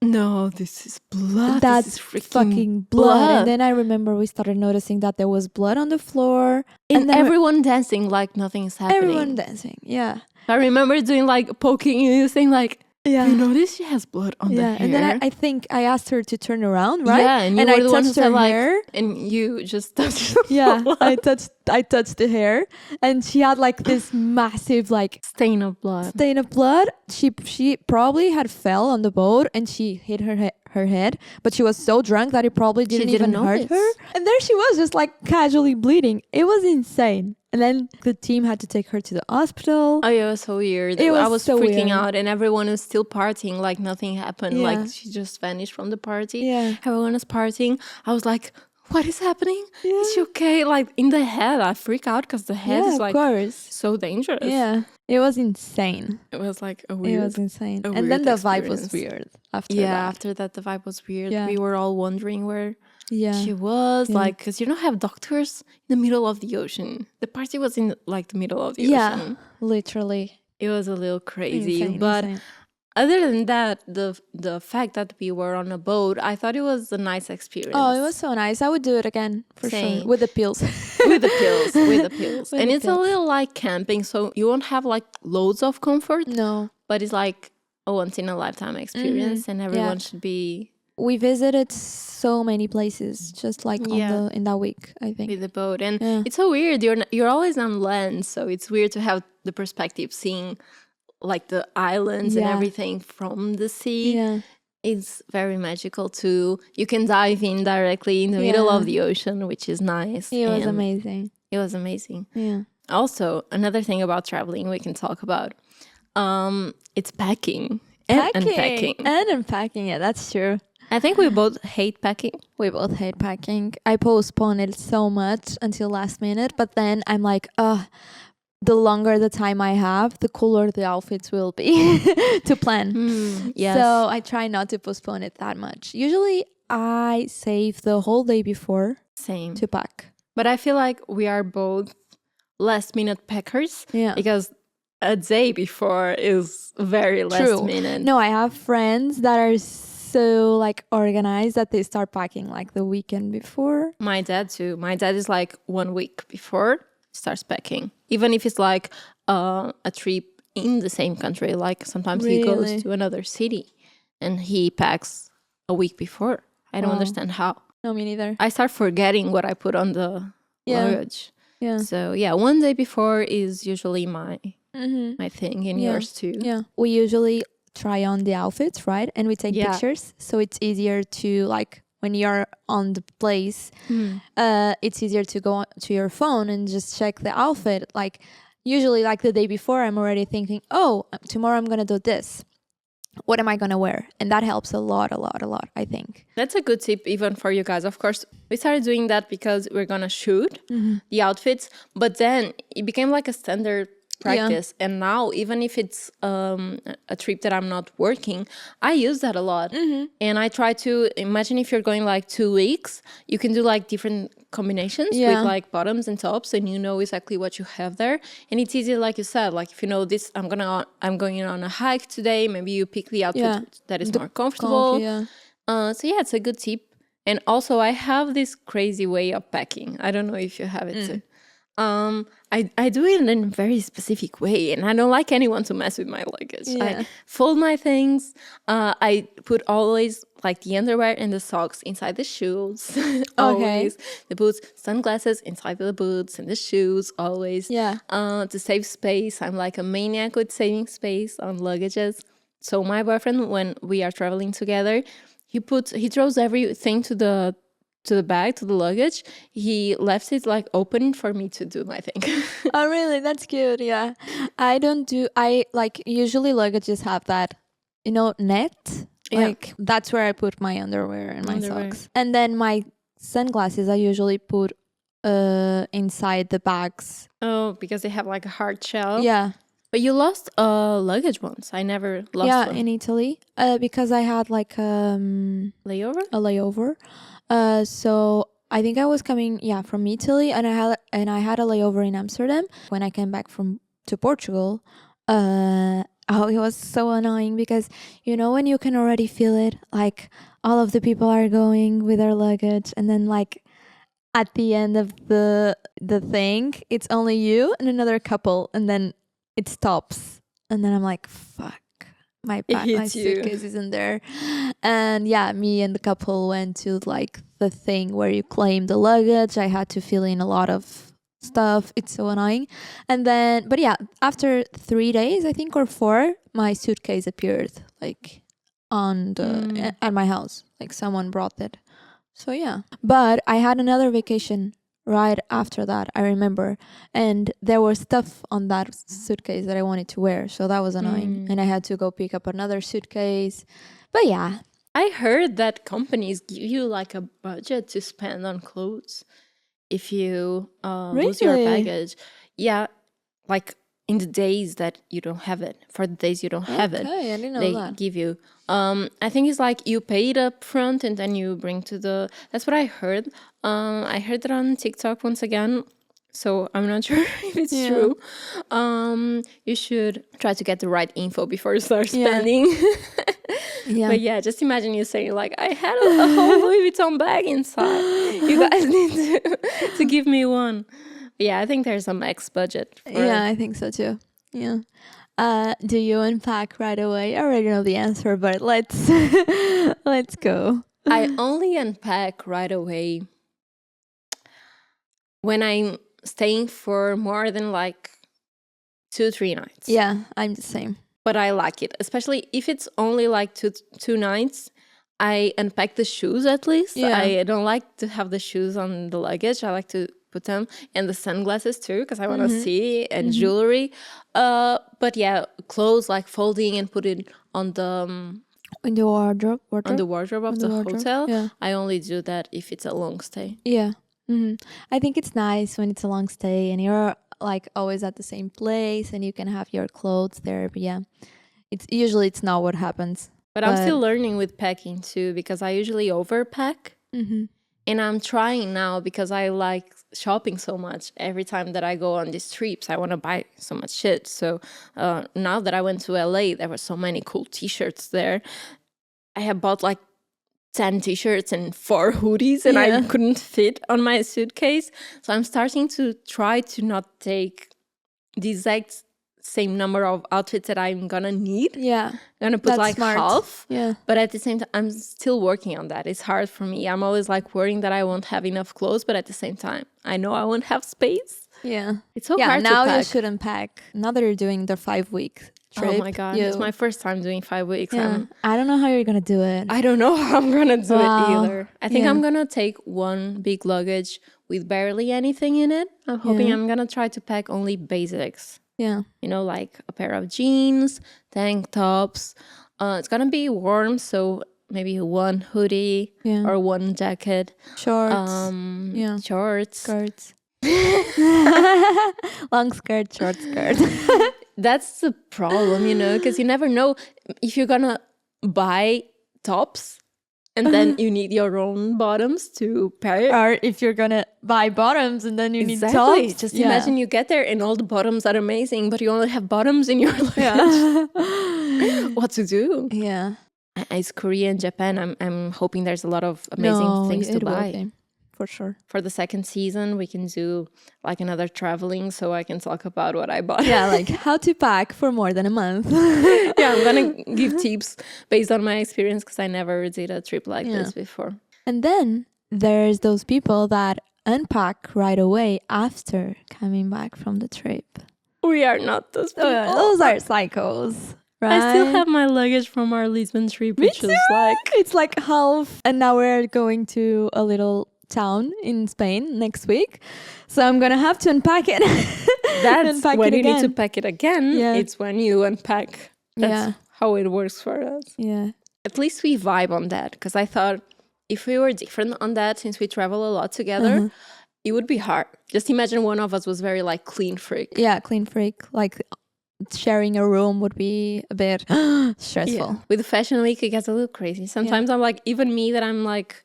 no, this is blood. That's this is freaking fucking blood. And then I remember we started noticing that there was blood on the floor, and everyone dancing like nothing is happening. Everyone dancing, yeah. I remember doing like poking you, saying like, yeah, you notice she has blood on the hair. And then I think I asked her to turn around, right? Yeah, and you were I the one who touched said her hair, and you just touched. Yeah, I touched the hair, and she had like this massive like stain of blood. She probably had fell on the boat and she hit her head, but she was so drunk that it probably didn't even hurt her. And there she was, just like casually bleeding. It was insane. And then the team had to take her to the hospital. Oh, yeah, it was so weird. I was so freaking out, and everyone was still partying like nothing happened. Yeah. Like she just vanished from the party. Yeah. Everyone was partying. I was like, what is happening? Yeah. Is she okay? Like in the head, I freak out because the head is like so dangerous. Yeah. It was insane. It was like a weird. It was insane. And then the vibe was weird after that. Yeah, after that the vibe was weird. Yeah. We were all wondering where she was, like, because you don't have doctors in the middle of the ocean. The party was in like the middle of the ocean. Yeah, literally. It was a little crazy. Insane. Other than that, the fact that we were on a boat, I thought it was a nice experience. Oh, it was so nice. I would do it again for sure. With the pills. With the pills. And it's a little like camping, so you won't have like loads of comfort. No. But it's like a once in a lifetime experience, and everyone should be. We visited so many places just like in that week, I think. With the boat. And it's so weird. You're always on land, so it's weird to have the perspective seeing like the islands and everything from the sea. Yeah. It's very magical too. You can dive in directly in the middle of the ocean, which is nice. It was amazing. It was amazing. Yeah. Also, another thing about traveling we can talk about. It's packing. And unpacking. Yeah, that's true. I think we both hate packing. We both hate packing. I postpone it so much until last minute, but then I'm like, the longer the time I have, the cooler the outfits will be to plan. Yes. So I try not to postpone it that much. Usually I save the whole day before to pack. But I feel like we are both last minute packers. Yeah. Because a day before is very last minute. No, I have friends that are so like organized that they start packing like the weekend before. My dad too. My dad is like 1 week before starts packing, even if it's like a trip in the same country. Like sometimes he goes to another city and he packs a week before. I don't understand how. No, me neither. I start forgetting what I put on the luggage. Yeah. So 1 day before is usually my I think, and Yeah. yours too. Yeah. We usually try on the outfits, right? And we take pictures. So it's easier to like when you're on the place, it's easier to go to your phone and just check the outfit. Like usually like the day before, I'm already thinking, oh, tomorrow I'm going to do this. What am I going to wear? And that helps a lot, I think. That's a good tip even for you guys. Of course, we started doing that because we're going to shoot the outfits, but then it became like a standard practice. And now, even if it's a trip that I'm not working, I use that a lot. And I try to imagine if you're going like 2 weeks, you can do like different combinations with like bottoms and tops, and you know exactly what you have there. And it's easy, like you said, like if you know this, I'm going on a hike today, maybe you pick the outfit that is more comfortable. So yeah, it's a good tip. And also I have this crazy way of packing. I don't know if you have it too. I do it in a very specific way, and I don't like anyone to mess with my luggage. I fold my things. I put always like the underwear and the socks inside the shoes. Always. The boots, sunglasses inside the boots and the shoes. Always. To save space, I'm like a maniac with saving space on luggages. So my boyfriend, when we are traveling together, he throws everything to the bag, to the luggage. He left it like open for me to do my thing. Oh, really? That's cute. Yeah. I like usually luggages have that, net. Like that's where I put my underwear and my socks. And then my sunglasses I usually put inside the bags. Oh, because they have like a hard shell. Yeah. But you lost luggage once. I never lost one. In Italy. Because I had like layover? A layover. So I think I was coming from Italy, and I had a layover in Amsterdam. When I came back to Portugal, it was so annoying because when you can already feel it, like all of the people are going with their luggage, and then like at the end of the thing, it's only you and another couple, and then it stops, and then I'm like, fuck. My suitcase isn't there. And me and the couple went to like the thing where you claim the luggage. I had to fill in a lot of stuff. It's so annoying. And then, but after 3 days, I think, or 4, my suitcase appeared like at my house. Like someone brought it. So but I had another vacation right after that, I remember, and there was stuff on that suitcase that I wanted to wear, so that was annoying. And I had to go pick up another suitcase. But I heard that companies give you like a budget to spend on clothes if you lose your baggage. Like in the days that you don't have it, for the days you don't have it, I didn't know they that. give you. I think it's like you pay it up front and then you bring to the. That's what I heard. I heard it on TikTok once again, so I'm not sure if it's true. You should try to get the right info before you start spending. But just imagine you saying like, I had a whole Louis Vuitton bag inside. You guys need to give me one. Yeah, I think there's a max budget. I think so too. Yeah. Do you unpack right away? I already know the answer, but let's go. I only unpack right away when I'm staying for more than like 2-3 nights. Yeah, I'm the same. But I like it, especially if it's only like two nights. I unpack the shoes at least. I don't like to have the shoes on the luggage. I like to put them, and the sunglasses too, because I want to see, and jewelry. But clothes, like folding and put it on the in the wardrobe on the wardrobe of the hotel. I only do that if it's a long stay. I think it's nice when it's a long stay and you're like always at the same place and you can have your clothes there. But it's not what happens. But I'm still learning with packing too, because I usually overpack. And I'm trying now because I like shopping so much. Every time that I go on these trips, I want to buy so much shit. So now that I went to LA, there were so many cool t-shirts there. I have bought like 10 t-shirts and 4 hoodies, and I couldn't fit on my suitcase. So I'm starting to try to not take the exact same number of outfits that I'm gonna need. I'm gonna put like smart. Half. But at the same time, I'm still working on that. It's hard for me. I'm always like worrying that I won't have enough clothes, but at the same time, I know I won't have space. Yeah. It's so Yeah, hard to now you pack. shouldn't pack. Now that you're doing the 5-week trip. Oh my God, it's my first time doing 5 weeks. Yeah. I don't know how you're going to do it. I don't know how I'm going to do it either. I think Yeah. I'm going to take one big luggage with barely anything in it. I'm hoping I'm going to try to pack only basics. Yeah. You know, like a pair of jeans, tank tops. It's going to be warm, so maybe one hoodie or one jacket. Shorts. Shorts. Skirts. Long skirt, short skirt. That's the problem, you know, because you never know if you're gonna buy tops and then you need your own bottoms to pair it. Or if you're gonna buy bottoms and then you need tops. Just imagine you get there and all the bottoms are amazing, but you only have bottoms in your luggage. What to do? Yeah. It's Korea and Japan. I'm hoping there's a lot of amazing things to buy. For sure. For the second season, we can do like another traveling so I can talk about what I bought. Yeah, like how to pack for more than a month. Yeah, I'm going to give tips based on my experience because I never did a trip like this before. And then there's those people that unpack right away after coming back from the trip. We are not those people. Those are psychos. Right? I still have my luggage from our Lisbon trip, which is like... It's like half, and now we're going to a little town in Spain next week, so I'm gonna have to unpack it. That's unpack when it you again. need to pack it again. It's when you unpack. That's how it works for us. Yeah, at least we vibe on that, because I thought if we were different on that, since we travel a lot together, it would be hard. Just imagine one of us was very like clean freak. Yeah, clean freak. Like sharing a room would be a bit stressful. With Fashion Week, it gets a little crazy. Sometimes I'm like, even me that I'm like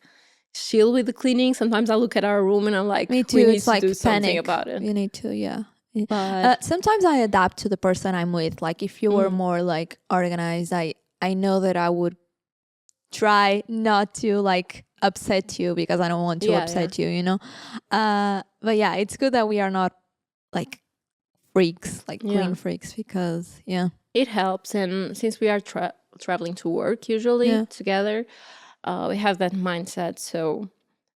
chill with the cleaning, sometimes I look at our room and I'm like, me too. We need it's to like do something panic about it. You need to, But sometimes I adapt to the person I'm with. Like if you were more like organized, I know that I would try not to like upset you because I don't want to upset you, you know. But yeah, it's good that we are not like freaks, like clean freaks, because it helps. And since we are traveling to work usually together, we have that mindset, so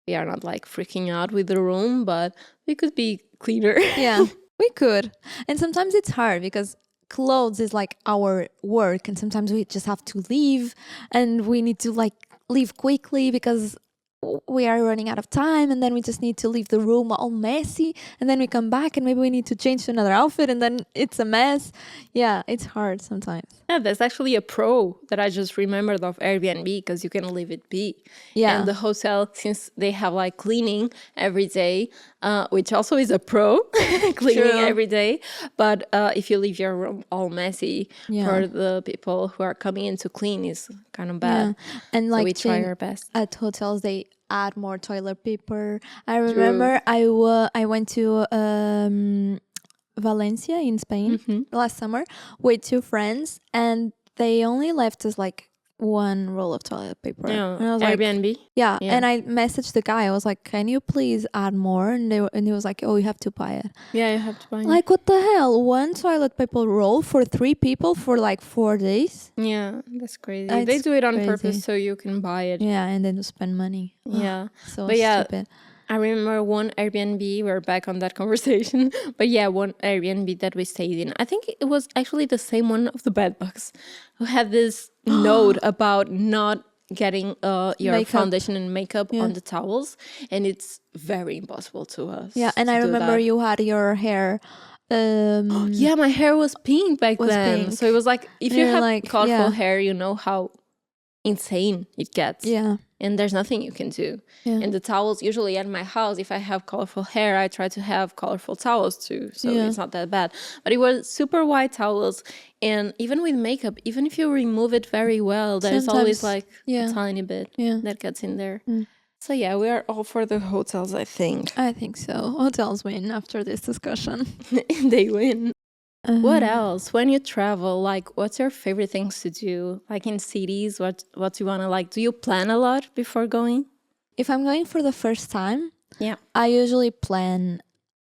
we are not like freaking out with the room, but we could be cleaner. Yeah, we could. And sometimes it's hard because clothes is like our work, and sometimes we just have to leave and we need to like leave quickly because we are running out of time, and then we just need to leave the room all messy, and then we come back and maybe we need to change to another outfit and then it's a mess. Yeah, it's hard sometimes. Yeah, there's actually a pro that I just remembered of Airbnb, because you can leave it be. Yeah. And the hotel, since they have like cleaning every day, which also is a pro, cleaning every day. But if you leave your room all messy, for the people who are coming in to clean, is kind of bad. Yeah. And so like we try our best. At hotels, they add more toilet paper. I remember I went to Valencia in Spain last summer with 2 friends, and they only left us like 1 roll of toilet paper. Yeah. And I was Airbnb? like, yeah. And I messaged the guy. I was like, can you please add more? And he was like, oh, you have to buy it. Yeah, you have to buy it. Like, what the hell? 1 toilet paper roll for 3 people for like 4 days? Yeah, that's crazy. They do it on purpose so you can buy it. Yeah, and then you spend money. Yeah. So but stupid. I remember one Airbnb, we're back on that conversation, but one Airbnb that we stayed in. I think it was actually the same one of the bedbugs, who had this note about not getting your makeup. Foundation and makeup on the towels, and it's very impossible to us. Yeah, and I remember you had your hair. Yeah, my hair was pink back then. Pink. So it was like, if you have like, colorful hair, you know how insane it gets. Yeah. And there's nothing you can do. Yeah. And the towels, usually at my house, if I have colorful hair, I try to have colorful towels too. So it's not that bad. But it was super white towels. And even with makeup, even if you remove it very well, there's always like a tiny bit that gets in there. So we are all for the hotels, I think. I think so. Hotels win after this discussion. They win. What else? When you travel, like, what's your favorite things to do? Like in cities, what do you want to like? Do you plan a lot before going? If I'm going for the first time, I usually plan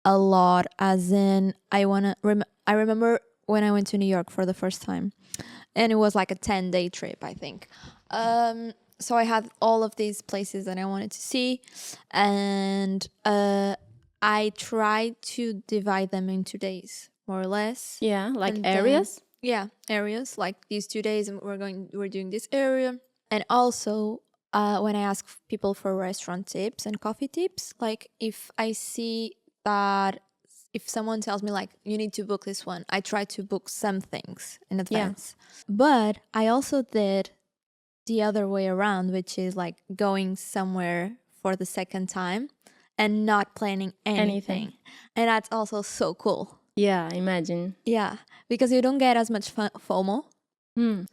a lot, as in I remember when I went to New York for the first time, and it was like a 10-day trip, I think. So I had all of these places that I wanted to see, and I try to divide them into days, more or less. Yeah, like areas? Yeah, areas. Like these 2 days we're doing this area. And also when I ask people for restaurant tips and coffee tips, like if I see that if someone tells me like you need to book this one, I try to book some things in advance. Yeah. But I also did the other way around, which is like going somewhere for the second time and not planning anything. And that's also so cool. Yeah, I imagine. Yeah, because you don't get as much FOMO.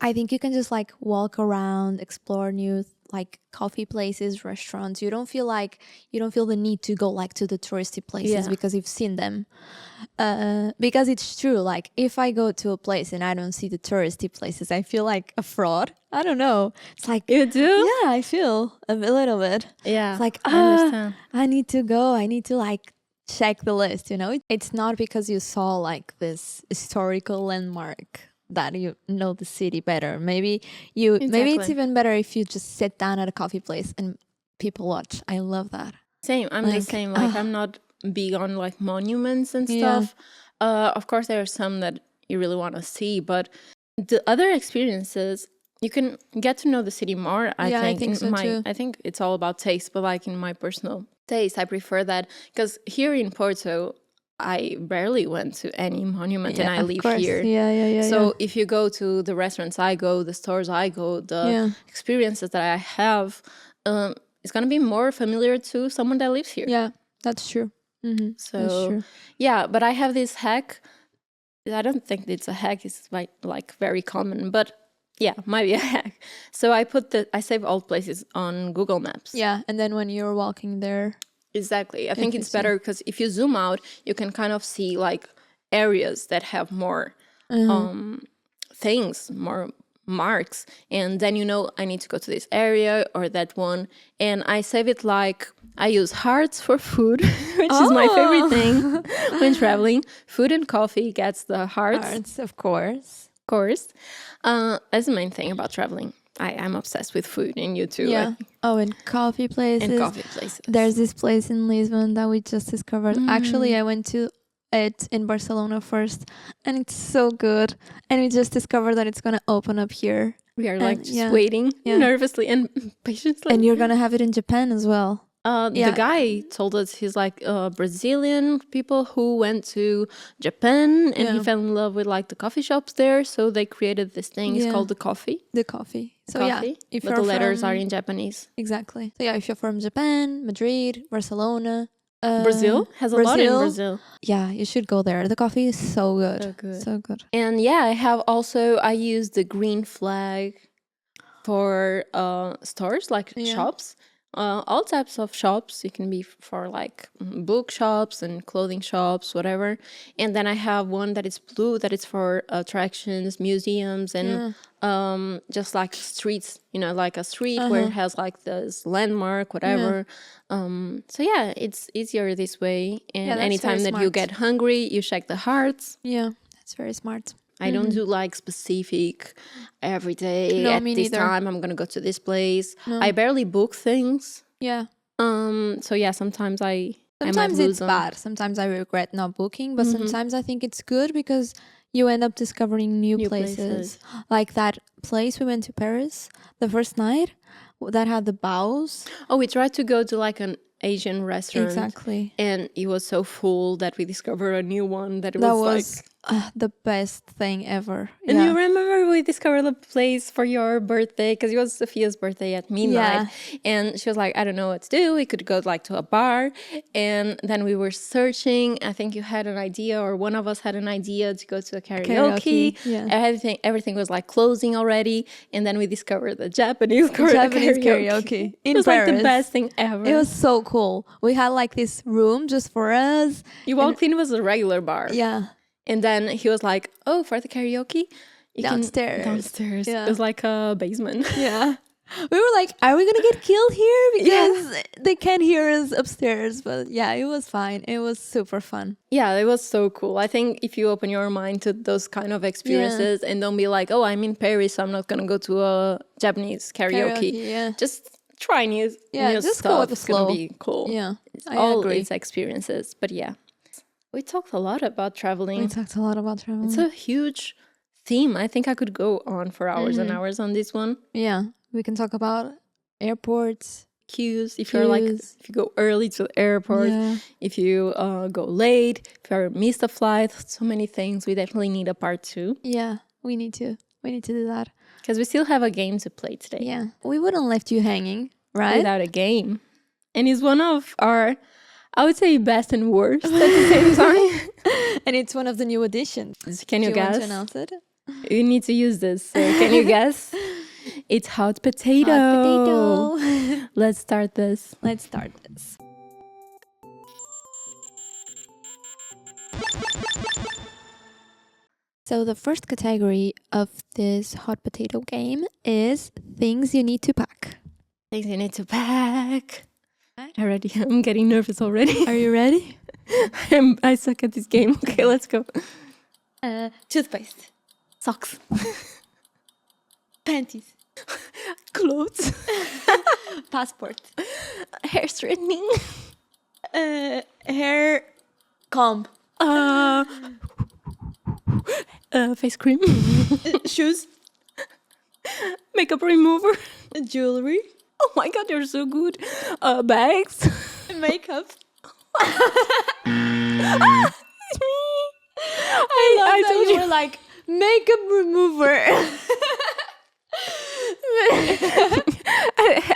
I think you can just like walk around, explore new like coffee places, restaurants. You don't feel the need to go like to the touristy places because you've seen them. Because it's true, like if I go to a place and I don't see the touristy places, I feel like a fraud. I don't know. It's like, you do? Yeah, I feel a little bit. Yeah, it's like, I understand. I need to go. I need to like check the list, you know? It's not because you saw like this historical landmark that you know the city better. Maybe it's even better if you just sit down at a coffee place and people watch. I love that. Same. I'm the same. Like I'm not big on like monuments and stuff. Of course there are some that you really want to see, but the other experiences you can get to know the city more. I think so too. I think it's all about taste, but like in my personal taste, I prefer that because here in Porto I barely went to any monument and I live here. So if you go to the restaurants I go, the stores I go, the experiences that I have, it's going to be more familiar to someone that lives here. Yeah, that's true. Mm-hmm. So, that's true. Yeah, but I have this hack. I don't think it's a hack. It's like very common, but yeah, might be a hack. So I save all places on Google Maps. Yeah, and then when you're walking there. Exactly. I think it's better because if you zoom out, you can kind of see like areas that have more things, more marks. And then you know I need to go to this area or that one. And I save it like I use hearts for food, which is my favorite thing when traveling. Food and coffee gets the hearts. Hearts, of course. Of course. That's the main thing about traveling. I'm obsessed with food, and you too. Yeah. And coffee places. There's this place in Lisbon that we just discovered. Actually, I went to it in Barcelona first, and it's so good. And we just discovered that it's gonna open up here. We are like just waiting nervously and patiently. And you're gonna have it in Japan as well. The guy told us he's like Brazilian people who went to Japan and he fell in love with like the coffee shops there. So they created this thing. It's called the coffee. The coffee. So but the letters are in Japanese. Exactly. So if you're from Japan, Madrid, Barcelona. Brazil has a lot in Brazil. Yeah, you should go there. The coffee is so good. So good. And I use the green flag for stores like shops. All types of shops. It can be for like book shops and clothing shops, whatever. And then I have one that is blue that is for attractions, museums, and just like streets, like a street where it has like this landmark, whatever. So yeah, it's easier this way. And anytime that you get hungry, you check the hearts. Yeah, that's very smart. I don't do like specific every day at this time I'm gonna go to this place. I barely book things. Yeah. So yeah, sometimes sometimes it's bad. Sometimes I regret not booking, but sometimes I think it's good because you end up discovering new places. Like that place we went to Paris the first night that had the bows. Oh, we tried to go to like an Asian restaurant. Exactly. And it was so full that we discovered a new one that was like the best thing ever. And you remember we discovered a place for your birthday because it was Sophia's birthday at midnight. And she was like, I don't know what to do. We could go like to a bar. And then we were searching. I think you had an idea or one of us had an idea to go to a karaoke. Everything was like closing already. And then we discovered the Japanese karaoke. It was like the best thing ever. It was so cool. We had like this room just for us. You walked in, it was a regular bar. Yeah. And then he was like, oh, for the karaoke? Downstairs. Yeah. It was like a basement. Yeah. We were like, are we going to get killed here? Because they can't hear us upstairs. But yeah, it was fine. It was super fun. Yeah, it was so cool. I think if you open your mind to those kind of experiences and don't be like, oh, I'm in Paris, so I'm not going to go to a Japanese karaoke. Yeah. Just try new just go stuff. with the It's gonna flow. be cool. Yeah, I all agree. its experiences. But yeah, we talked a lot about traveling. We talked a lot about traveling. It's a huge theme. I think I could go on for hours and hours on this one. Yeah, we can talk about airports, queues. If you go early to the airport, if you go late, if you missed a flight, so many things. We definitely need a part 2. Yeah, we need to do that. Because we still have a game to play today. Yeah, we wouldn't left you hanging, right? Without a game. And it's one of our, I would say, best and worst at the same time. And it's one of the new additions. Can you guess? Want to announce it? You need to use this. So can you guess? It's hot potato. Hot potato. Let's start this. So the first category of this hot potato game is things you need to pack. Things you need to pack. I'm getting nervous already. Are you ready? I suck at this game. Okay, let's go. Toothpaste. Socks. Panties. Clothes. Passport. Hair straightening. Hair comb. Face cream. Shoes. Makeup remover. Jewelry. Oh my god, they're so good. Bags. Makeup. It's me. I told you were like makeup remover.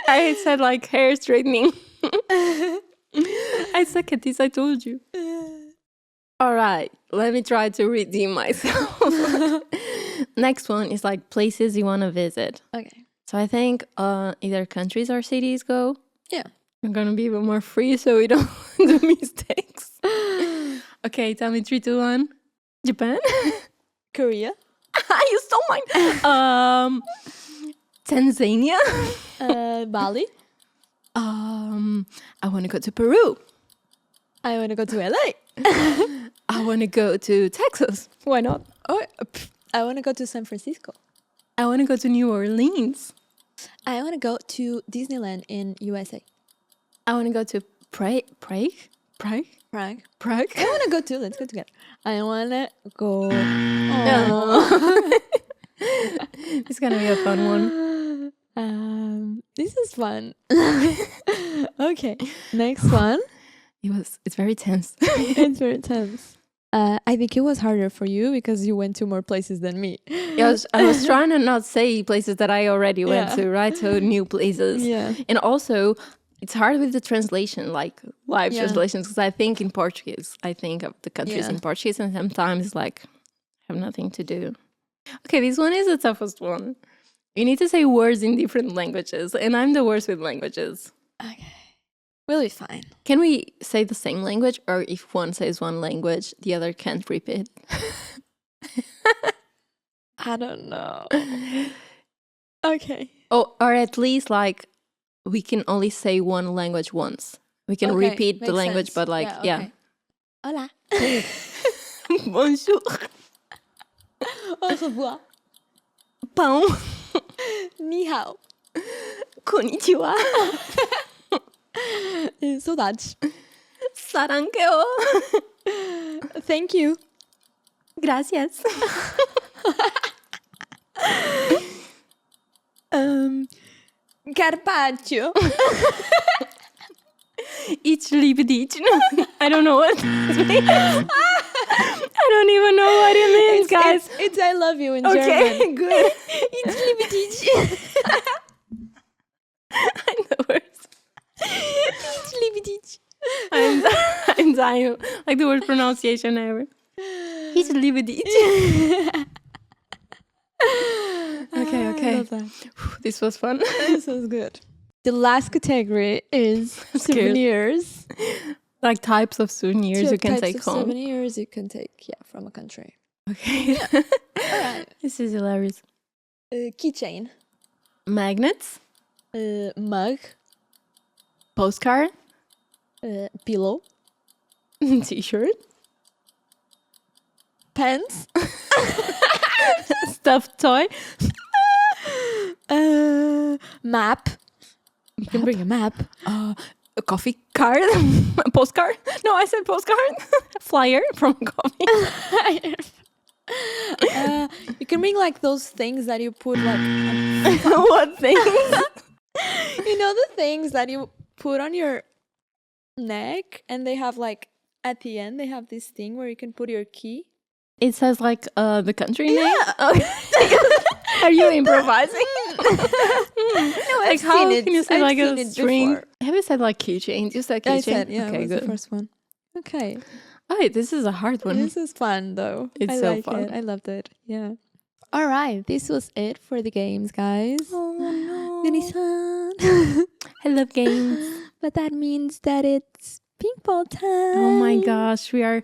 I said like hair straightening. I suck at this, I told you. All right, let me try to redeem myself. Next one is like places you want to visit. Okay. So I think either countries or cities go. Yeah. I'm going to be a bit more free so we don't do mistakes. Okay, tell me 3, 2, 1. Japan. Korea. You stole mine. Tanzania. Bali. I want to go to Peru. I want to go to LA. I want to go to Texas. Why not? Oh, I want to go to San Francisco. I want to go to New Orleans. I want to go to Disneyland in USA. I want to go to Prague. Prague. Prague. I want to go too. Let's go together. I want to go. Oh. It's going to be a fun one. This is fun. Okay. Next one. It's very tense. It's very tense. I think it was harder for you because you went to more places than me. Yeah, I was trying to not say places that I already went to, right? So new places. Yeah. And also, it's hard with the translation, like live translations, because I think in Portuguese, I think of the countries in Portuguese, and sometimes like have nothing to do. Okay, this one is the toughest one. You need to say words in different languages, and I'm the worst with languages. Okay. We'll be fine. Can we say the same language, or if one says one language, the other can't repeat? I don't know. Okay. Oh, or at least like we can only say one language once. We can repeat the language, but like, yeah. Hola. Bonjour. Au revoir. Pão. Ni hao. Konnichiwa. Saudades. Sarangeo. Thank you. Gracias. Carpaccio. Ich liebe dich. I don't know what this means. I don't even know what it means, guys. It's I love you in German. Okay, good. Ich liebe dich. I'm the worst. Ich liebe dich. I'm dying. Like the worst pronunciation ever. Ich liebe dich. Okay. This was fun. This was good. The last category is souvenirs. Like types of souvenirs you can take home. Souvenirs you can take, from a country. Okay. All right. This is hilarious. Keychain. Magnets. Mug. Postcard. Pillow. T-shirt. Pens. Stuffed toy. Map. You can bring a map. A coffee card, a postcard. No, I said postcard. Flyer from coffee. You can bring like those things that you put like What things? you know, the things that you put on your neck, and they have like at the end they have this thing where you can put your key. It says like the country name. Are you improvising? No, I've Like how seen it. can you say I've like seen a it string? before. Have you said like keychain? You said keychain. I said, yeah, Okay, it was good. the first one. Okay, Oh, this is a hard one. this is fun though. It's I so like fun. it. I loved it. Yeah. All right, this was it for the games, guys. Oh no. Denison. I love games. But that means that it's pink ball time. Oh my gosh, we are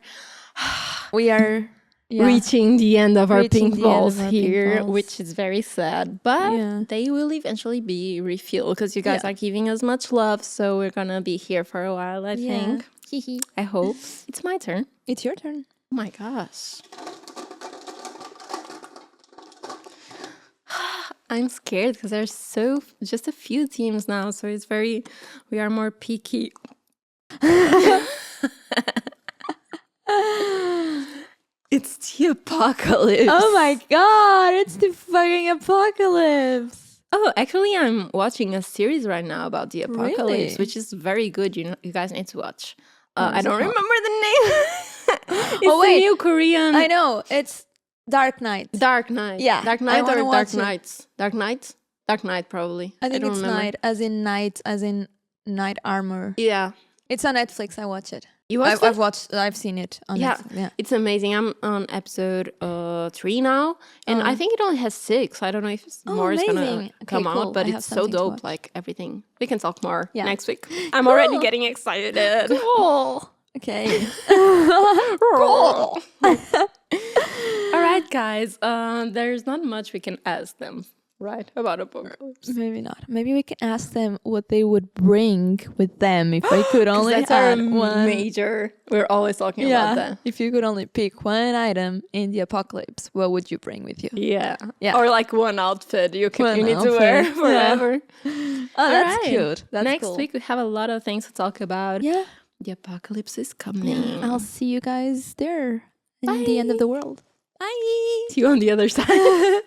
yeah. reaching the end of our Reaching pink the end balls of our here, pink balls. which is very sad. But Yeah. they will eventually be refilled because you guys are giving us much love. So we're gonna be here for a while, I think. I hope. It's my turn. It's your turn. Oh my gosh. I'm scared because there's just a few teams now, so we are more picky. It's the apocalypse. Oh my god, it's the fucking apocalypse. Oh, actually, I'm watching a series right now about the apocalypse, Really? which is very good. You guys need to watch. What I is it don't called? remember the name. It's Oh, wait. the new Korean. I know, it's Dark Knight. Dark Knight. Yeah, Dark I Knight wanna or watch Dark it. Knights? Dark Knight? Dark Knight, probably. I think don't it's remember. night, as in night armor. Yeah. It's on Netflix. I watch it. You watched it? I've seen it on Yeah. Netflix. Yeah. It's amazing. I'm on episode 3 now, and I think it only has 6. I don't know if more is gonna amazing. come Okay, cool. out, but I have it's so something to dope. watch. Like everything, we can talk more Yeah. next week. I'm already Cool. getting excited. Cool. Okay. Cool. All right, guys. There's not much we can ask them, right, about apocalypse. Maybe not. Maybe we can ask them what they would bring with them if they could 'Cause only that's our add one. major. We're always talking about that. If you could only pick one item in the apocalypse, what would you bring with you? Yeah. Yeah. Or like one outfit you One need to wear outfit. Yeah. forever. Oh, that's Alright. cute. That's Next cool. week we have a lot of things to talk about. Yeah. The apocalypse is coming. I'll see you guys there in the end of the world. Bye. See you on the other side.